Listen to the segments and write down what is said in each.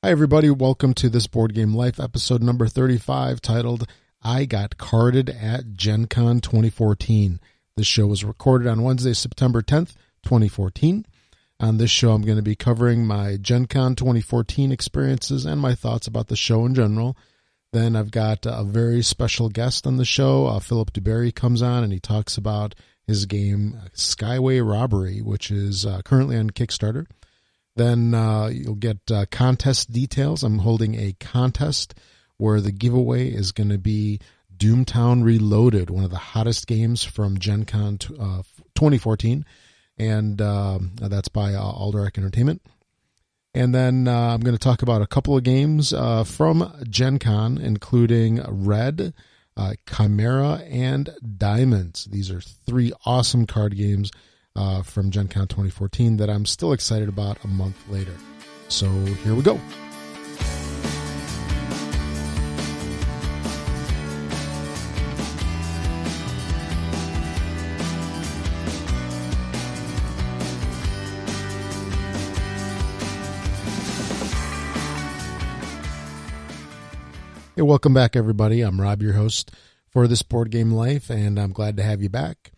Hi, everybody. Welcome to this Board Game Life episode number 35, titled I Got Carded at Gen Con 2014. This show was recorded on Wednesday, September 10th, 2014. On this show, I'm going to be covering my Gen Con 2014 experiences and my thoughts about the show in general. Then I've got a very special guest on the show. Philip DuBarry comes on and he talks about his game Skyway Robbery, which is currently on Kickstarter. Then you'll get contest details. I'm holding a contest where the giveaway is going to be Doomtown Reloaded, one of the hottest games from Gen Con 2014. And that's by Alderac Entertainment. And then I'm going to talk about a couple of games from Gen Con, including Red, Chimera, and Diamonds. These are three awesome card games from Gen Con 2014 that I'm still excited about a month later. So here we go. Hey, welcome back, everybody. I'm Rob, your host for this Board Game Life, and I'm glad to have you back.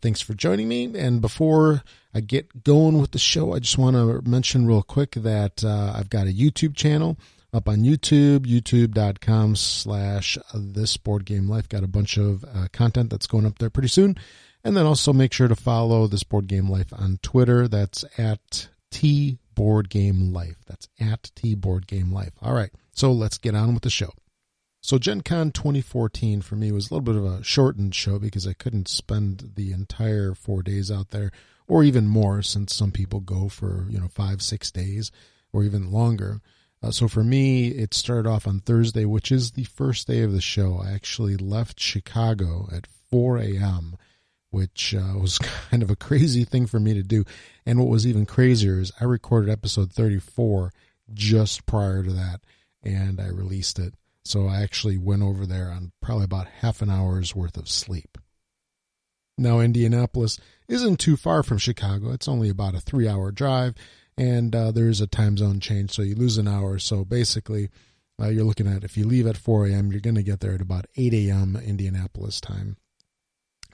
Thanks for joining me. And before I get going with the show, I just want to mention real quick that I've got a YouTube channel up on YouTube, youtube.com/thisboardgamelife. Got a bunch of content that's going up there pretty soon. And then also make sure to follow This Board Game Life on Twitter. That's at @tboardgamelife. That's at @tboardgamelife. All right, so let's get on with the show. So Gen Con 2014 for me was a little bit of a shortened show because I couldn't spend the entire 4 days out there, or even more, since some people go for 5-6 days or even longer. So for me, it started off on Thursday, which is the first day of the show. I actually left Chicago at 4 a.m., which was kind of a crazy thing for me to do. And what was even crazier is I recorded episode 34 just prior to that, and I released it. So I actually went over there on probably about half an hour's worth of sleep. Now, Indianapolis isn't too far from Chicago. It's only about a 3-hour drive, and there is a time zone change, so you lose an hour. So basically, you're looking at, if you leave at 4 a.m., you're going to get there at about 8 a.m. Indianapolis time.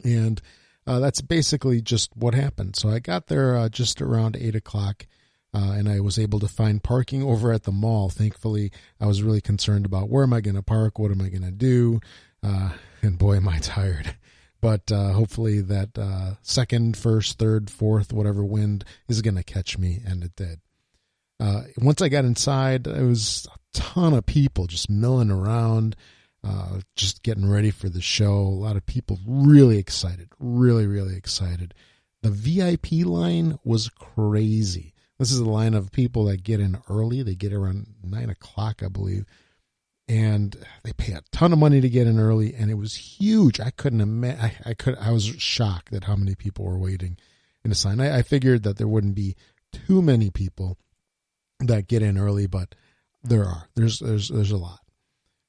And that's basically just what happened. So I got there just around 8 o'clock. And I was able to find parking over at the mall. Thankfully, I was really concerned about where am I going to park? What am I going to do? And boy, am I tired. But hopefully that second, first, third, fourth, whatever wind is going to catch me, and it did. Once I got inside, there was a ton of people just milling around, just getting ready for the show. A lot of people really excited, really, really excited. The VIP line was crazy. This is a line of people that get in early. They get around 9 o'clock, I believe. And they pay a ton of money to get in early, and it was huge. I couldn't imagine. I was shocked at how many people were waiting in a line. I figured that there wouldn't be too many people that get in early, but there are. There's a lot.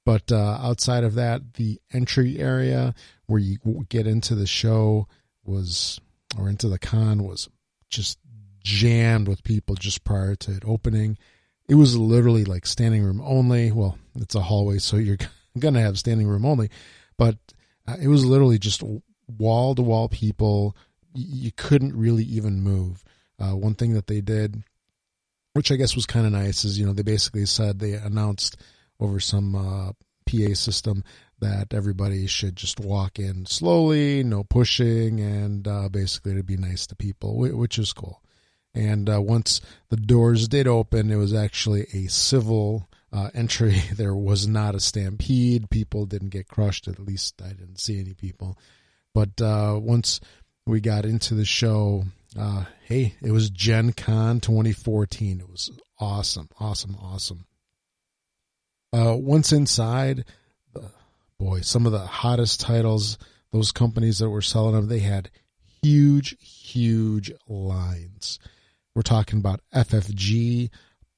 But outside of that, the entry area where you get into the show into the con was just jammed with people just prior to it opening. It was literally like standing room only. Well, it's a hallway, so you're going to have standing room only. But it was literally just wall-to-wall people. You couldn't really even move. One thing that they did, which I guess was kind of nice, is, they basically said, they announced over some PA system that everybody should just walk in slowly, no pushing, and basically to be nice to people, which is cool. And once the doors did open, it was actually a civil entry. There was not a stampede. People didn't get crushed. At least I didn't see any people. But once we got into the show, hey, it was Gen Con 2014. It was awesome, awesome, awesome. Once inside, boy, some of the hottest titles, those companies that were selling them, they had huge, huge lines. We're talking about FFG,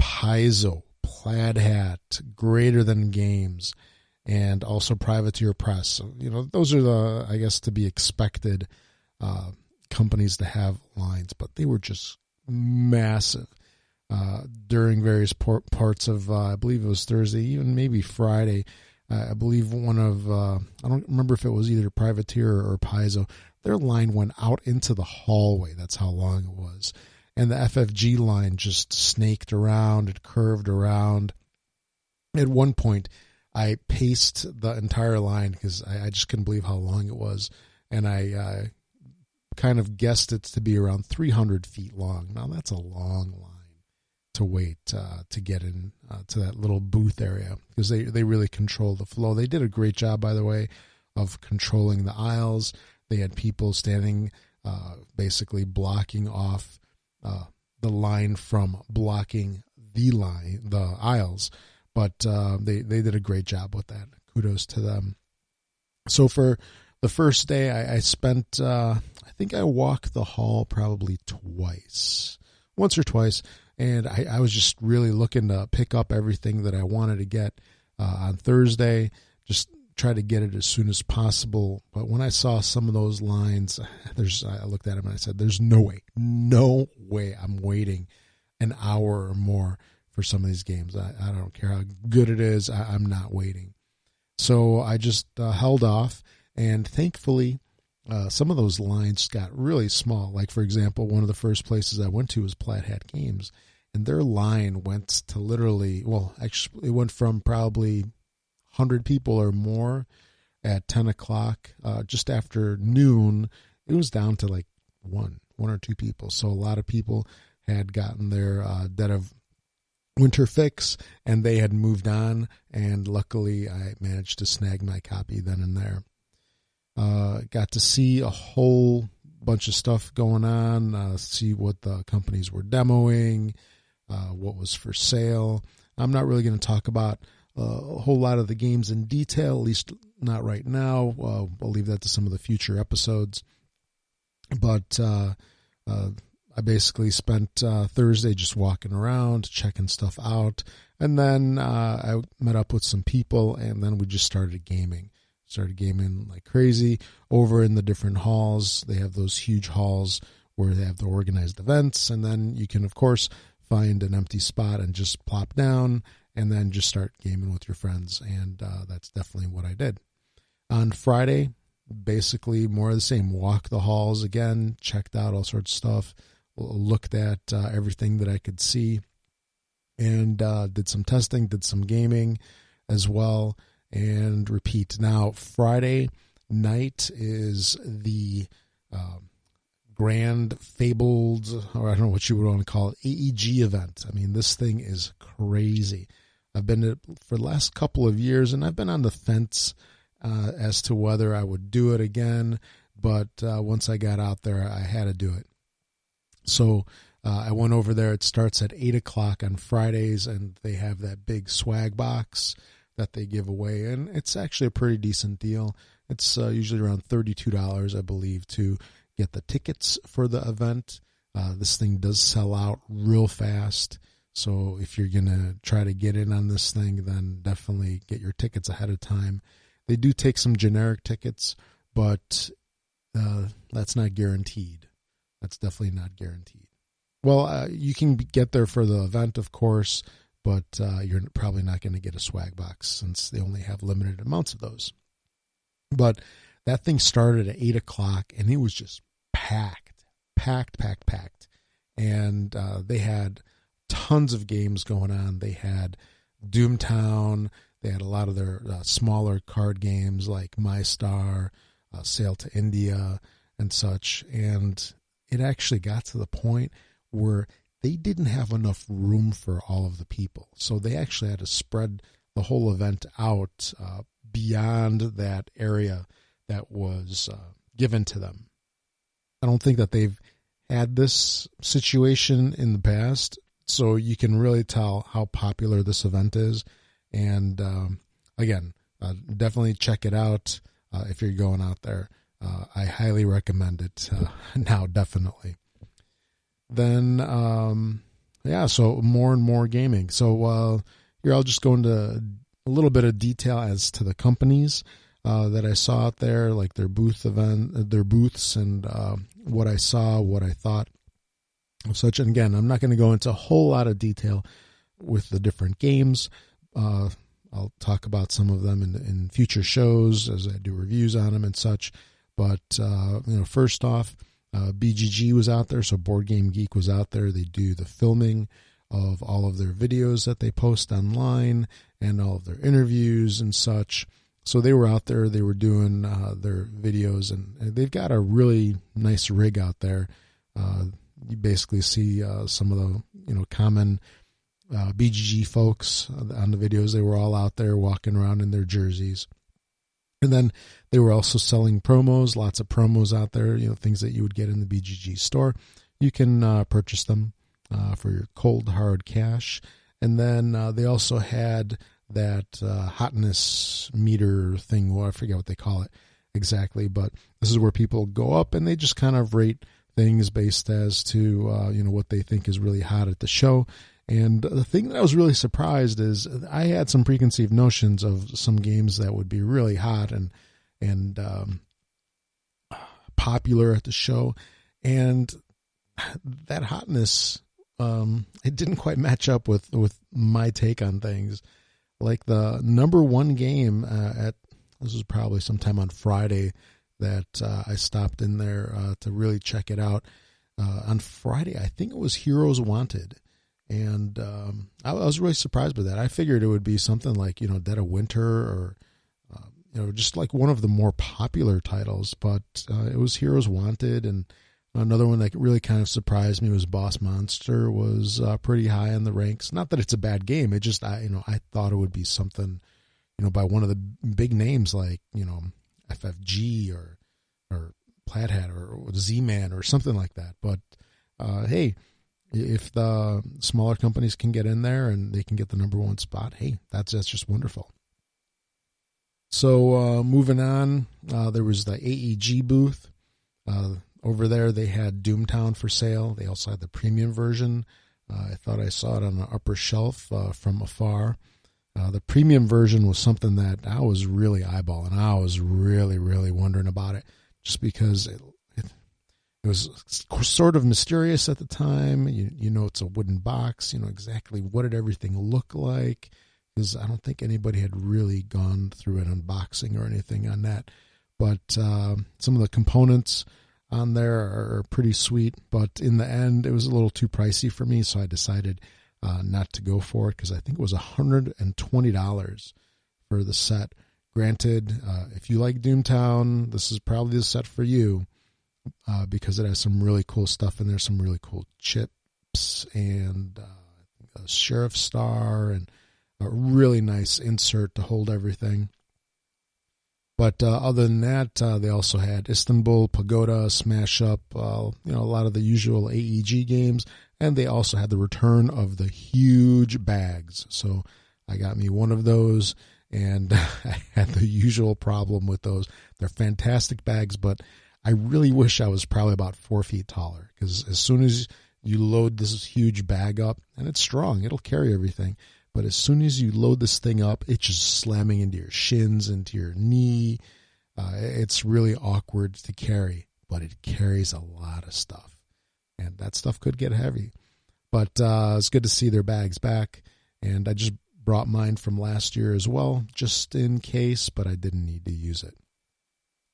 Paizo, Plaid Hat, Greater Than Games, and also Privateer Press. So, those are the, I guess, to be expected companies to have lines, but they were just massive. during various parts of, I believe it was Thursday, even maybe Friday. I believe one of, I don't remember if it was either Privateer or Paizo, their line went out into the hallway. That's how long it was. And the FFG line just snaked around. It curved around. At one point, I paced the entire line because I just couldn't believe how long it was. And I kind of guessed it to be around 300 feet long. Now, that's a long line to wait to get in to that little booth area, because they really control the flow. They did a great job, by the way, of controlling the aisles. They had people standing basically blocking off the line from blocking the aisles. But they did a great job with that. Kudos to them. So for the first day, I spent, I think I walked the hall probably once or twice. And I was just really looking to pick up everything that I wanted to get on Thursday, just try to get it as soon as possible. But when I saw some of those lines, I looked at them and I said, there's no way I'm waiting an hour or more for some of these games. I don't care how good it is. I'm not waiting. So I just held off, and thankfully some of those lines got really small. Like, for example, one of the first places I went to was Plaid Hat Games, and their line went to literally, actually it went from probably 100 people or more at 10 o'clock. Just after noon, it was down to like one or two people. So a lot of people had gotten their Dead of Winter fix, and they had moved on, and luckily I managed to snag my copy then and there. Got to see a whole bunch of stuff going on, see what the companies were demoing, what was for sale. I'm not really going to talk about a whole lot of the games in detail, at least not right now. I'll leave that to some of the future episodes. But I basically spent Thursday just walking around, checking stuff out. And then I met up with some people, and then we just started gaming. Started gaming like crazy over in the different halls. They have those huge halls where they have the organized events. And then you can, of course, find an empty spot and just plop down and then just start gaming with your friends. And that's definitely what I did. On Friday, basically more of the same. Walked the halls again, checked out all sorts of stuff, looked at everything that I could see, and did some testing, did some gaming as well, and repeat. Now, Friday night is the Grand Fabled, or I don't know what you would want to call it, AEG event. I mean, this thing is crazy. I've been to it for the last couple of years, and I've been on the fence as to whether I would do it again, but once I got out there, I had to do it. So I went over there. It starts at 8 o'clock on Fridays, and they have that big swag box that they give away, and it's actually a pretty decent deal. It's usually around $32, I believe, to get the tickets for the event. This thing does sell out real fast, so if you're going to try to get in on this thing, then definitely get your tickets ahead of time. They do take some generic tickets, but that's not guaranteed. That's definitely not guaranteed. Well, you can get there for the event, of course, but you're probably not going to get a swag box since they only have limited amounts of those. But that thing started at 8 o'clock, and it was just packed. And they had tons of games going on. They had Doomtown. They had a lot of their smaller card games like My Star, Sail to India, and such. And it actually got to the point where they didn't have enough room for all of the people. So they actually had to spread the whole event out beyond that area that was given to them. I don't think that they've had this situation in the past, so you can really tell how popular this event is. And again, definitely check it out if you're going out there. I highly recommend it now, definitely. Then, so more and more gaming. So here I'll just go into a little bit of detail as to the companies that I saw out there, like their booths, and what I saw, what I thought. such. And again, I'm not going to go into a whole lot of detail with the different games. I'll talk about some of them in future shows as I do reviews on them and such. But, first off, BGG was out there, so Board Game Geek was out there. They do the filming of all of their videos that they post online and all of their interviews and such. So they were out there. They were doing their videos, and they've got a really nice rig out there. You basically see some of the common BGG folks on the videos. They were all out there walking around in their jerseys. And then they were also selling promos, lots of promos out there, things that you would get in the BGG store. You can purchase them for your cold, hard cash. And then they also had that hotness meter thing. Well, I forget what they call it exactly, but this is where people go up and they just kind of rate things based as to, what they think is really hot at the show. And the thing that I was really surprised is I had some preconceived notions of some games that would be really hot and popular at the show. And that hotness, it didn't quite match up with my take on things. Like the number one game this was probably sometime on Friday that I stopped in there to really check it out. On Friday, I think it was Heroes Wanted. And I was really surprised by that. I figured it would be something like, Dead of Winter or, just like one of the more popular titles. But it was Heroes Wanted. And another one that really kind of surprised me was Boss Monster was pretty high in the ranks. Not that it's a bad game. It just, I thought it would be something, by one of the big names like, FFG or Plaid Hat or Z-Man or something like that. But hey, if the smaller companies can get in there and they can get the number one spot, hey, that's just wonderful. So moving on, there was the AEG booth. Over there, they had Doomtown for sale. They also had the premium version. I thought I saw it on the upper shelf from afar. The premium version was something that I was really eyeballing. I was really, really wondering about it just because it was sort of mysterious at the time. It's a wooden box. Exactly what did everything look like, because I don't think anybody had really gone through an unboxing or anything on that. But some of the components on there are pretty sweet. But in the end, it was a little too pricey for me, so I decided not to go for it because I think it was $120 for the set. Granted, if you like Doomtown, this is probably the set for you. Because it has some really cool stuff in there, some really cool chips and a sheriff star and a really nice insert to hold everything. But other than that, they also had Istanbul, Pagoda, Smash Up, a lot of the usual AEG games, and they also had the return of the huge bags. So I got me one of those, and I had the usual problem with those. They're fantastic bags, but I really wish I was probably about 4 feet taller, because as soon as you load this huge bag up, and it's strong, it'll carry everything, but as soon as you load this thing up, it's just slamming into your shins, into your knee. It's really awkward to carry, but it carries a lot of stuff, and that stuff could get heavy. But it's good to see their bags back, and I just brought mine from last year as well, just in case, but I didn't need to use it.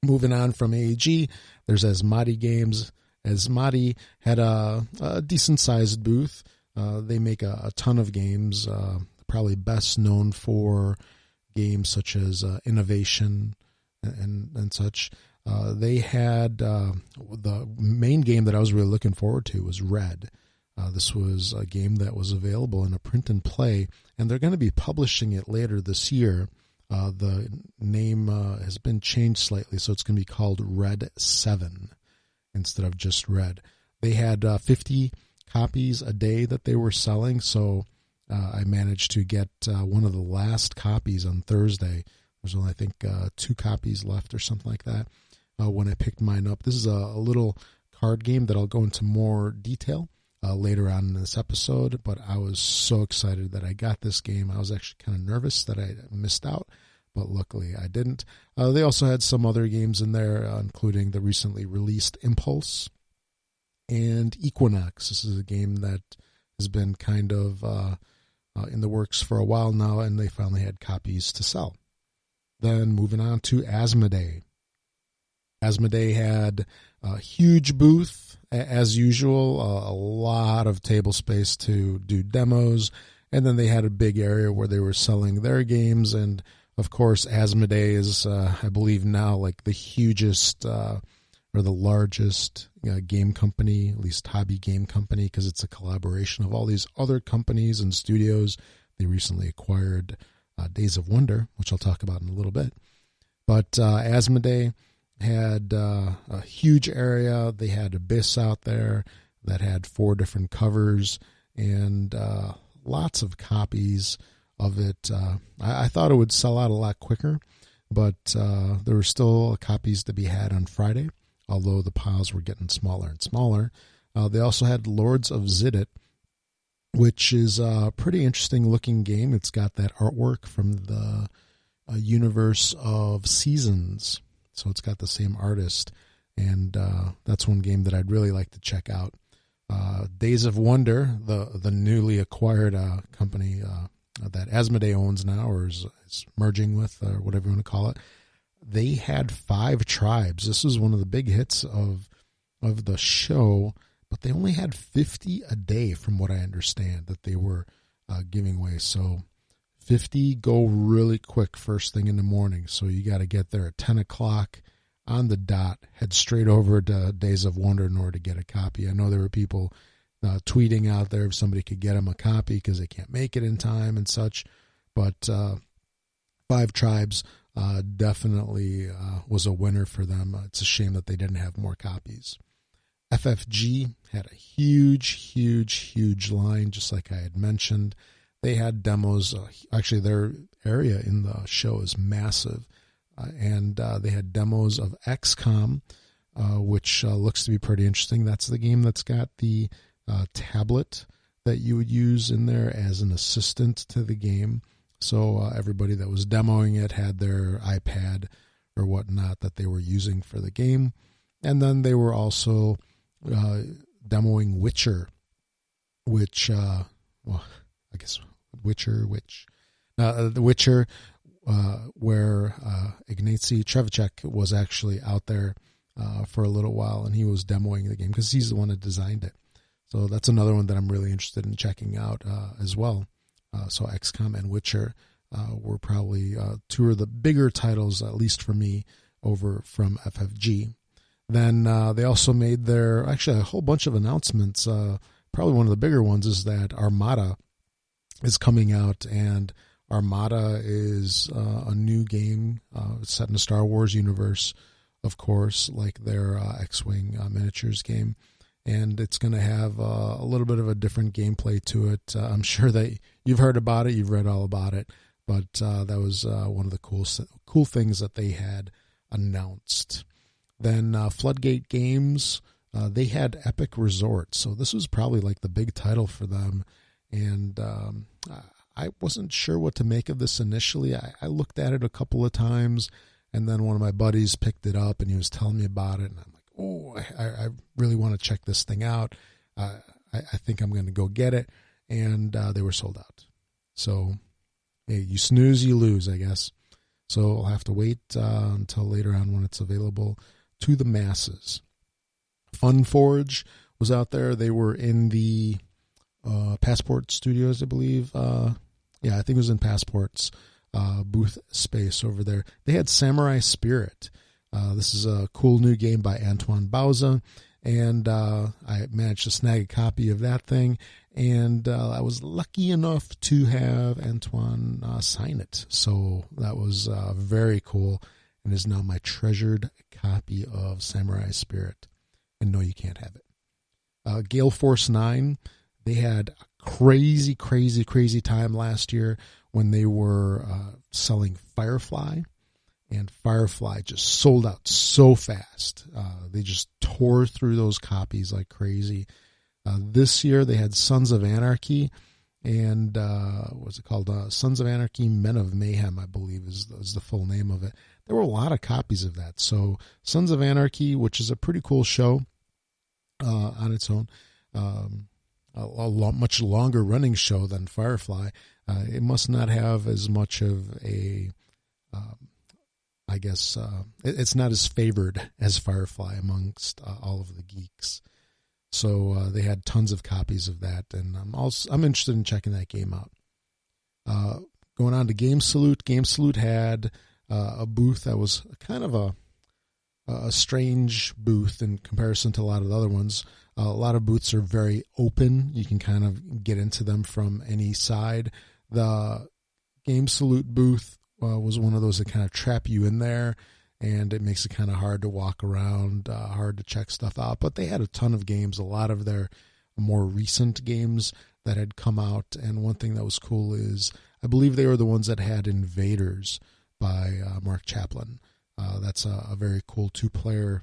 Moving on from AEG, there's Asmati Games. Asmati had a decent-sized booth. They make a ton of games, probably best known for games such as Innovation and such. They had the main game that I was really looking forward to was Red. This was a game that was available in a print and play, and they're going to be publishing it later this year. The name has been changed slightly, so it's going to be called Red 7 instead of just Red. They had 50 copies a day that they were selling, so I managed to get one of the last copies on Thursday. There's only, I think, 2 copies left or something like that when I picked mine up. This is a little card game that I'll go into more detail later on in this episode, but I was so excited that I got this game. I was actually kind of nervous that I missed out, but luckily I didn't. They also had some other games in there, including the recently released Impulse. and Equinox. This is a game that has been kind of in the works for a while now, and they finally had copies to sell. Then moving on to Asmodee. Asmodee had a huge booth, as usual, a lot of table space to do demos, and then they had a big area where they were selling their games, and of course Asmodee is, I believe now, like the hugest or the largest game company, at least hobby game company, because it's a collaboration of all these other companies and studios. They recently acquired Days of Wonder, which I'll talk about in a little bit. But Asmodee had a huge area. They had Abyss out there that had 4 different covers and lots of copies of it. I thought it would sell out a lot quicker, but there were still copies to be had on Friday, although the piles were getting smaller and smaller. They also had Lords of Zidit, which is a pretty interesting looking game. It's got that artwork from the universe of Seasons. So it's got the same artist, and that's one game that I'd really like to check out. Days of Wonder, the newly acquired company that Asmodee owns now, or is merging with, or whatever you want to call it, they had 5 tribes. This was one of the big hits of the show, but they only had 50 a day, from what I understand, that they were giving away. So 50 go really quick first thing in the morning. So you got to get there at 10 o'clock on the dot, head straight over to Days of Wonder in order to get a copy. I know there were people tweeting out there if somebody could get them a copy because they can't make it in time and such. But 5 tribes definitely was a winner for them. It's a shame that they didn't have more copies. FFG had a huge line, just like I had mentioned. They had demos. Actually, their area in the show is massive. And they had demos of XCOM, which looks to be pretty interesting. That's the game that's got the tablet that you would use in there as an assistant to the game. So everybody that was demoing it had their iPad or whatnot that they were using for the game. And then they were also demoing Witcher, which, well, I guess The Witcher, where Ignacy Trzewiczek was actually out there for a little while, and he was demoing the game because he's the one that designed it. So that's another one that I'm really interested in checking out as well. So XCOM and Witcher were probably 2 of the bigger titles, at least for me, over from FFG. Then they also made actually a whole bunch of announcements. Probably one of the bigger ones is that Armada is coming out, and Armada is a new game set in the Star Wars universe, of course, like their X-Wing miniatures game. And it's going to have a little bit of a different gameplay to it. I'm sure that you've heard about it, you've read all about it, but that was one of the cool things that they had announced. Then Floodgate Games, they had Epic Resort, so this was probably like the big title for them. And I wasn't sure what to make of this initially. I looked at it a couple of times, and then one of my buddies picked it up, and he was telling me about it, and I'm like, oh, I really want to check this thing out. I think I'm going to go get it, and they were sold out. So, hey, you snooze, you lose, I guess. So I'll have to wait until later on when it's available to the masses. Funforge was out there. They were in the Passport Studios, I believe. Yeah, I think it was in Passport's booth space over there. They had Samurai Spirit. This is a cool new game by Antoine Bauza, and I managed to snag a copy of that thing, and I was lucky enough to have Antoine sign it. So that was very cool, and is now my treasured copy of Samurai Spirit. And no, you can't have it. Gale Force 9, they had a crazy time last year when they were selling Firefly, and Firefly just sold out so fast. They just tore through those copies like crazy. This year they had Sons of Anarchy, and what's it called? Sons of Anarchy, Men of Mayhem, I believe is the full name of it. There were a lot of copies of that. So Sons of Anarchy, which is a pretty cool show, on its own. A much longer running show than Firefly. It must not have as much of a, it's not as favored as Firefly amongst all of the geeks. So they had tons of copies of that, and I'm interested in checking that game out. Going on to Game Salute. Game Salute had a booth that was kind of a strange booth in comparison to a lot of the other ones. A lot of booths are very open. You can kind of get into them from any side. The Game Salute booth was one of those that kind of trap you in there, and it makes it kind of hard to walk around, hard to check stuff out. But they had a ton of games, a lot of their more recent games that had come out. And one thing that was cool is I believe they were the ones that had Invaders by Mark Chaplin. That's a very cool two-player,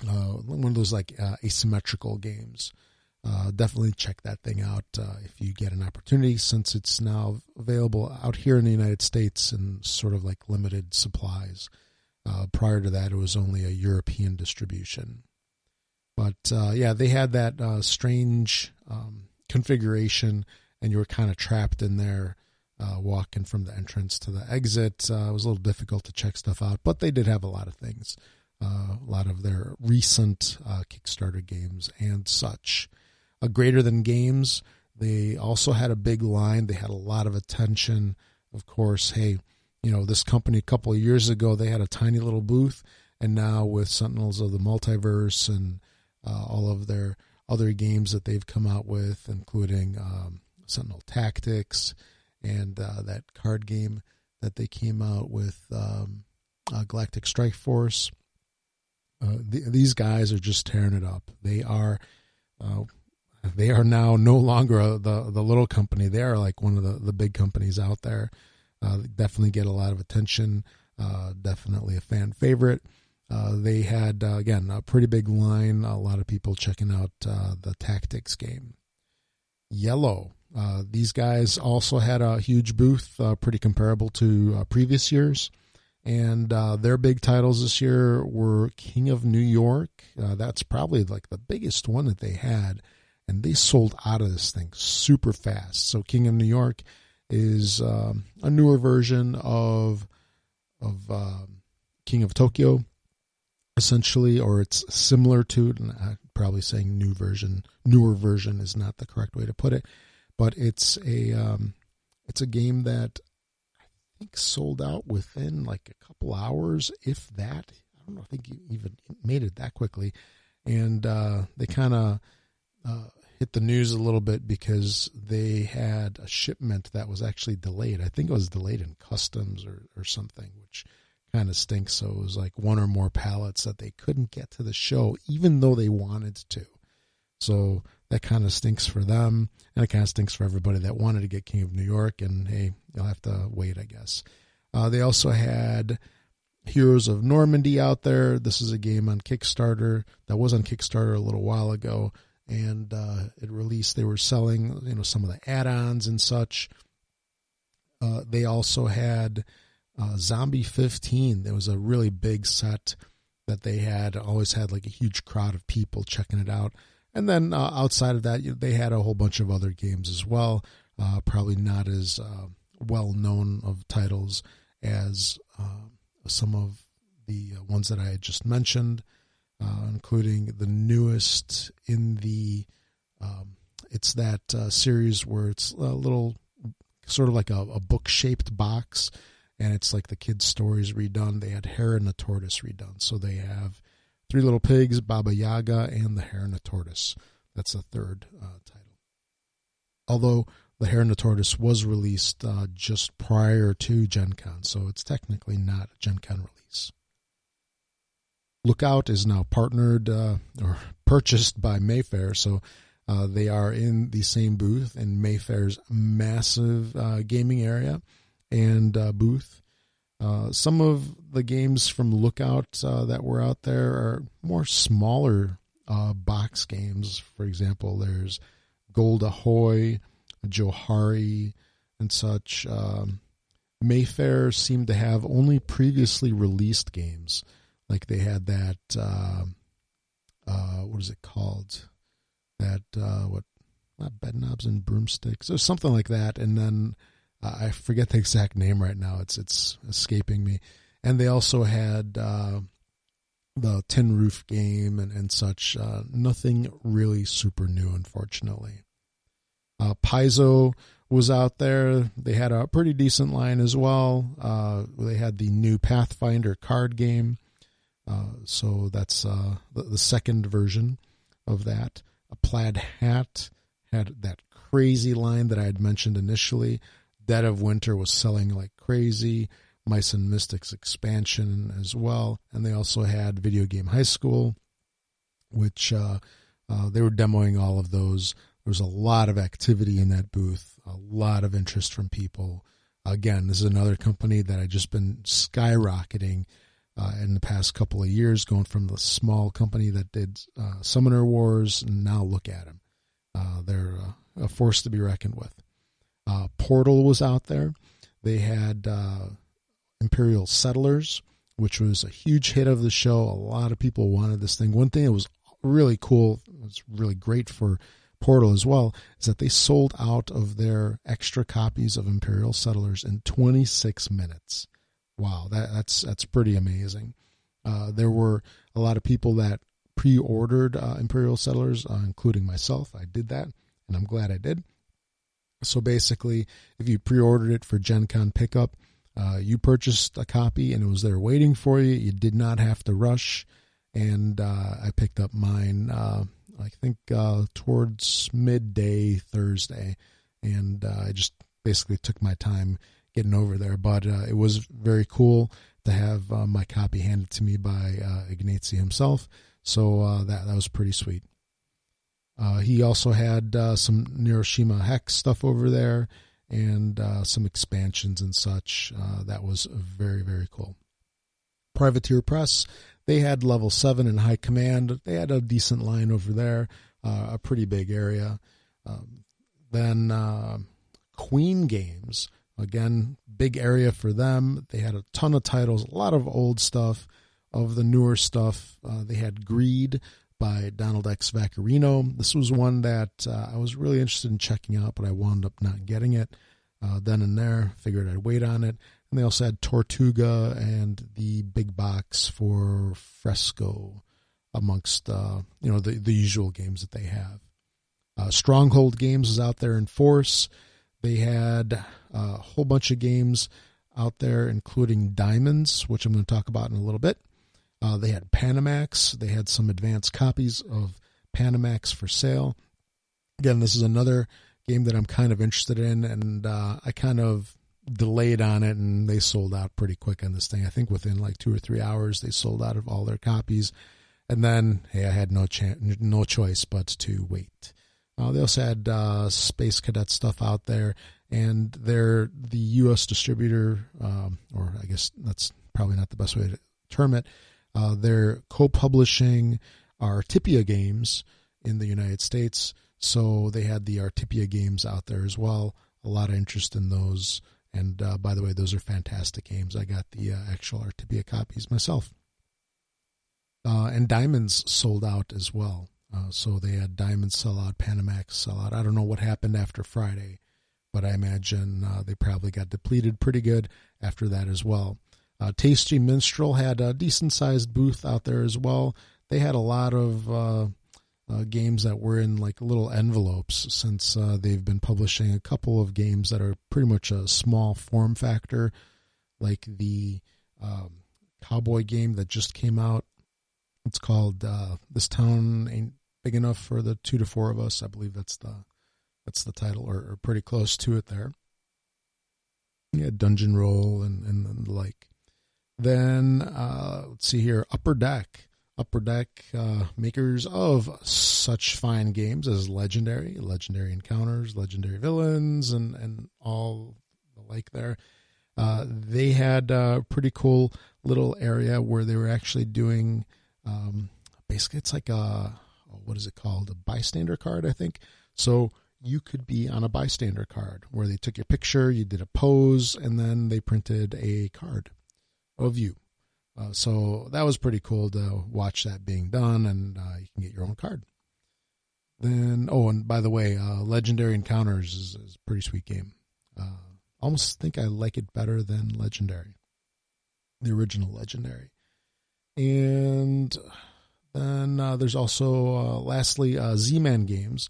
one of those like asymmetrical games. Definitely check that thing out if you get an opportunity, since it's now available out here in the United States in sort of like limited supplies. Prior to that, it was only a European distribution. But they had that strange configuration, and you were kind of trapped in there, walking from the entrance to the exit. It was a little difficult to check stuff out, but they did have a lot of things, a lot of their recent Kickstarter games and such. Greater Than Games, they also had a big line. They had a lot of attention. Of course, hey, this company a couple of years ago, they had a tiny little booth, and now with Sentinels of the Multiverse and all of their other games that they've come out with, including Sentinel Tactics and that card game that they came out with, Galactic Strike Force. These guys are just tearing it up. They are now no longer the little company. They are like one of the big companies out there. Definitely get a lot of attention. Definitely a fan favorite. They had, again, a pretty big line. A lot of people checking out the Tactics game. Yellow. These guys also had a huge booth, pretty comparable to previous years. And their big titles this year were King of New York. That's probably like the biggest one that they had. And they sold out of this thing super fast. So King of New York is a newer version of King of Tokyo, essentially, or it's similar to it. And I'm probably saying newer version is not the correct way to put it, but it's a game that I think sold out within like a couple hours, if that. I don't know, I think you even made it that quickly, and they kind of hit the news a little bit because they had a shipment that was actually delayed. I think it was delayed in customs or something, which kind of stinks. So it was like one or more pallets that they couldn't get to the show, even though they wanted to. So that kind of stinks for them, and it kind of stinks for everybody that wanted to get King of New York, and hey, you'll have to wait, I guess. They also had Heroes of Normandy out there. This is a game on Kickstarter that was on Kickstarter a little while ago, and it released. They were selling, some of the add-ons and such. They also had Zombie 15. There was a really big set that they had. Always had like a huge crowd of people checking it out. And then outside of that, they had a whole bunch of other games as well. Probably not as well-known of titles as some of the ones that I had just mentioned, including the newest in the, it's that series where it's a little sort of like a book-shaped box, and it's like the kids' stories redone. They had Hare and the Tortoise redone. So they have Three Little Pigs, Baba Yaga, and the Hare and the Tortoise. That's the third title. Although the Hare and the Tortoise was released just prior to Gen Con, so it's technically not a Gen Con release. Lookout is now partnered or purchased by Mayfair, so they are in the same booth in Mayfair's massive gaming area and booth. Some of the games from Lookout that were out there are more smaller box games. For example, there's Gold Ahoy, Johari, and such. Mayfair seemed to have only previously released games. Like they had that what is it called? That, not bed knobs and broomsticks, or something like that. And then I forget the exact name right now. It's escaping me. And they also had the Tin Roof game and such. Nothing really super new, unfortunately. Paizo was out there. They had a pretty decent line as well. They had the new Pathfinder card game. So that's the second version of that. A Plaid Hat had that crazy line that I had mentioned initially. Dead of Winter was selling like crazy. Mice and Mystics expansion as well. And they also had Video Game High School, which they were demoing all of those. There was a lot of activity in that booth, a lot of interest from people. Again, this is another company that I've just been skyrocketing in the past couple of years, going from the small company that did Summoner Wars, and now look at them. They're a force to be reckoned with. Portal was out there. They had Imperial Settlers, which was a huge hit of the show. A lot of people wanted this thing. One thing that was really cool, it was really great for Portal as well, is that they sold out of their extra copies of Imperial Settlers in 26 minutes. Wow, that's pretty amazing. There were a lot of people that pre-ordered Imperial Settlers, including myself. I did that, and I'm glad I did. So basically, if you pre-ordered it for Gen Con pickup, you purchased a copy and it was there waiting for you. You did not have to rush. And I picked up mine, I think, towards midday Thursday. And I just basically took my time getting over there. But it was very cool to have my copy handed to me by Ignacy himself. So that was pretty sweet. He also had some Neuroshima Hex stuff over there and some expansions and such. That was very, very cool. Privateer Press, they had level 7 and High Command. They had a decent line over there, a pretty big area. Then Queen Games, again, big area for them. They had a ton of titles, a lot of old stuff. Of the newer stuff, they had Greed by Donald X. Vaccarino. This was one that I was really interested in checking out, but I wound up not getting it then and there. Figured I'd wait on it. And they also had Tortuga and the big box for Fresco, amongst the usual games that they have. Stronghold Games is out there in force. They had a whole bunch of games out there, including Diamonds, which I'm going to talk about in a little bit. They had Panamax. They had some advanced copies of Panamax for sale. Again, this is another game that I'm kind of interested in, and I kind of delayed on it, and they sold out pretty quick on this thing. I think within like 2 or 3 hours, they sold out of all their copies. And then, hey, I had no choice but to wait. They also had Space Cadet stuff out there, and they're the U.S. distributor, or I guess that's probably not the best way to term it. They're co-publishing Artipia games in the United States, so they had the Artipia games out there as well. A lot of interest in those, and by the way, those are fantastic games. I got the actual Artipia copies myself. And Diamonds sold out as well. So they had Diamonds sell out, Panamax sell out. I don't know what happened after Friday, but I imagine they probably got depleted pretty good after that as well. Tasty Minstrel had a decent-sized booth out there as well. They had a lot of games that were in like little envelopes, since they've been publishing a couple of games that are pretty much a small form factor, like the cowboy game that just came out. It's called This Town Ain't Big Enough for the 2 to 4 of Us. I believe that's the title, or pretty close to it there. Yeah, Dungeon Roll and the like. Then, let's see here, Upper Deck, makers of such fine games as Legendary Encounters, Legendary Villains, and all the like there. They had a pretty cool little area where they were actually doing, basically it's like what is it called? A bystander card, I think. So you could be on a bystander card where they took your picture, you did a pose, and then they printed a card of you. So that was pretty cool to watch that being done, and you can get your own card. Then, and by the way, Legendary Encounters is a pretty sweet game. Almost think I like it better than Legendary, the original Legendary. And then there's also, lastly, Z-Man games.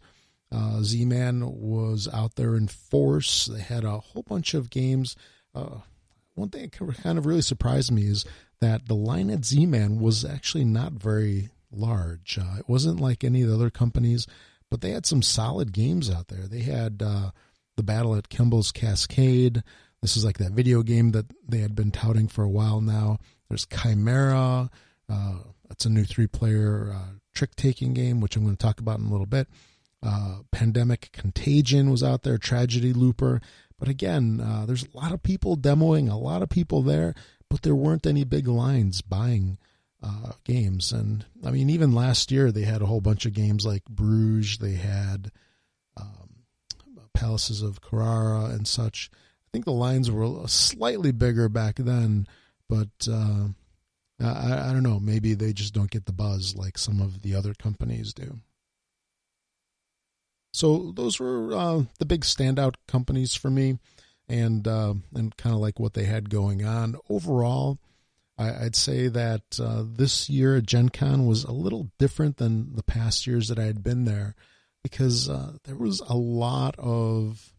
Z-Man was out there in force. They had a whole bunch of games. One thing that kind of really surprised me is that the line at Z-Man was actually not very large. It wasn't like any of the other companies, but they had some solid games out there. They had the Battle at Kemble's Cascade. This is like that video game that they had been touting for a while now. There's Chimera. That's a new 3-player trick-taking game, which I'm going to talk about in a little bit. Pandemic Contagion was out there. Tragedy Looper. But again, there's a lot of people demoing, a lot of people there, but there weren't any big lines buying games. And I mean, even last year they had a whole bunch of games like Bruges. They had Palaces of Carrara and such. I think the lines were slightly bigger back then, but I don't know. Maybe they just don't get the buzz like some of the other companies do. So those were the big standout companies for me, and kind of like what they had going on. Overall, I'd say that this year at Gen Con was a little different than the past years that I had been there, because there were a lot of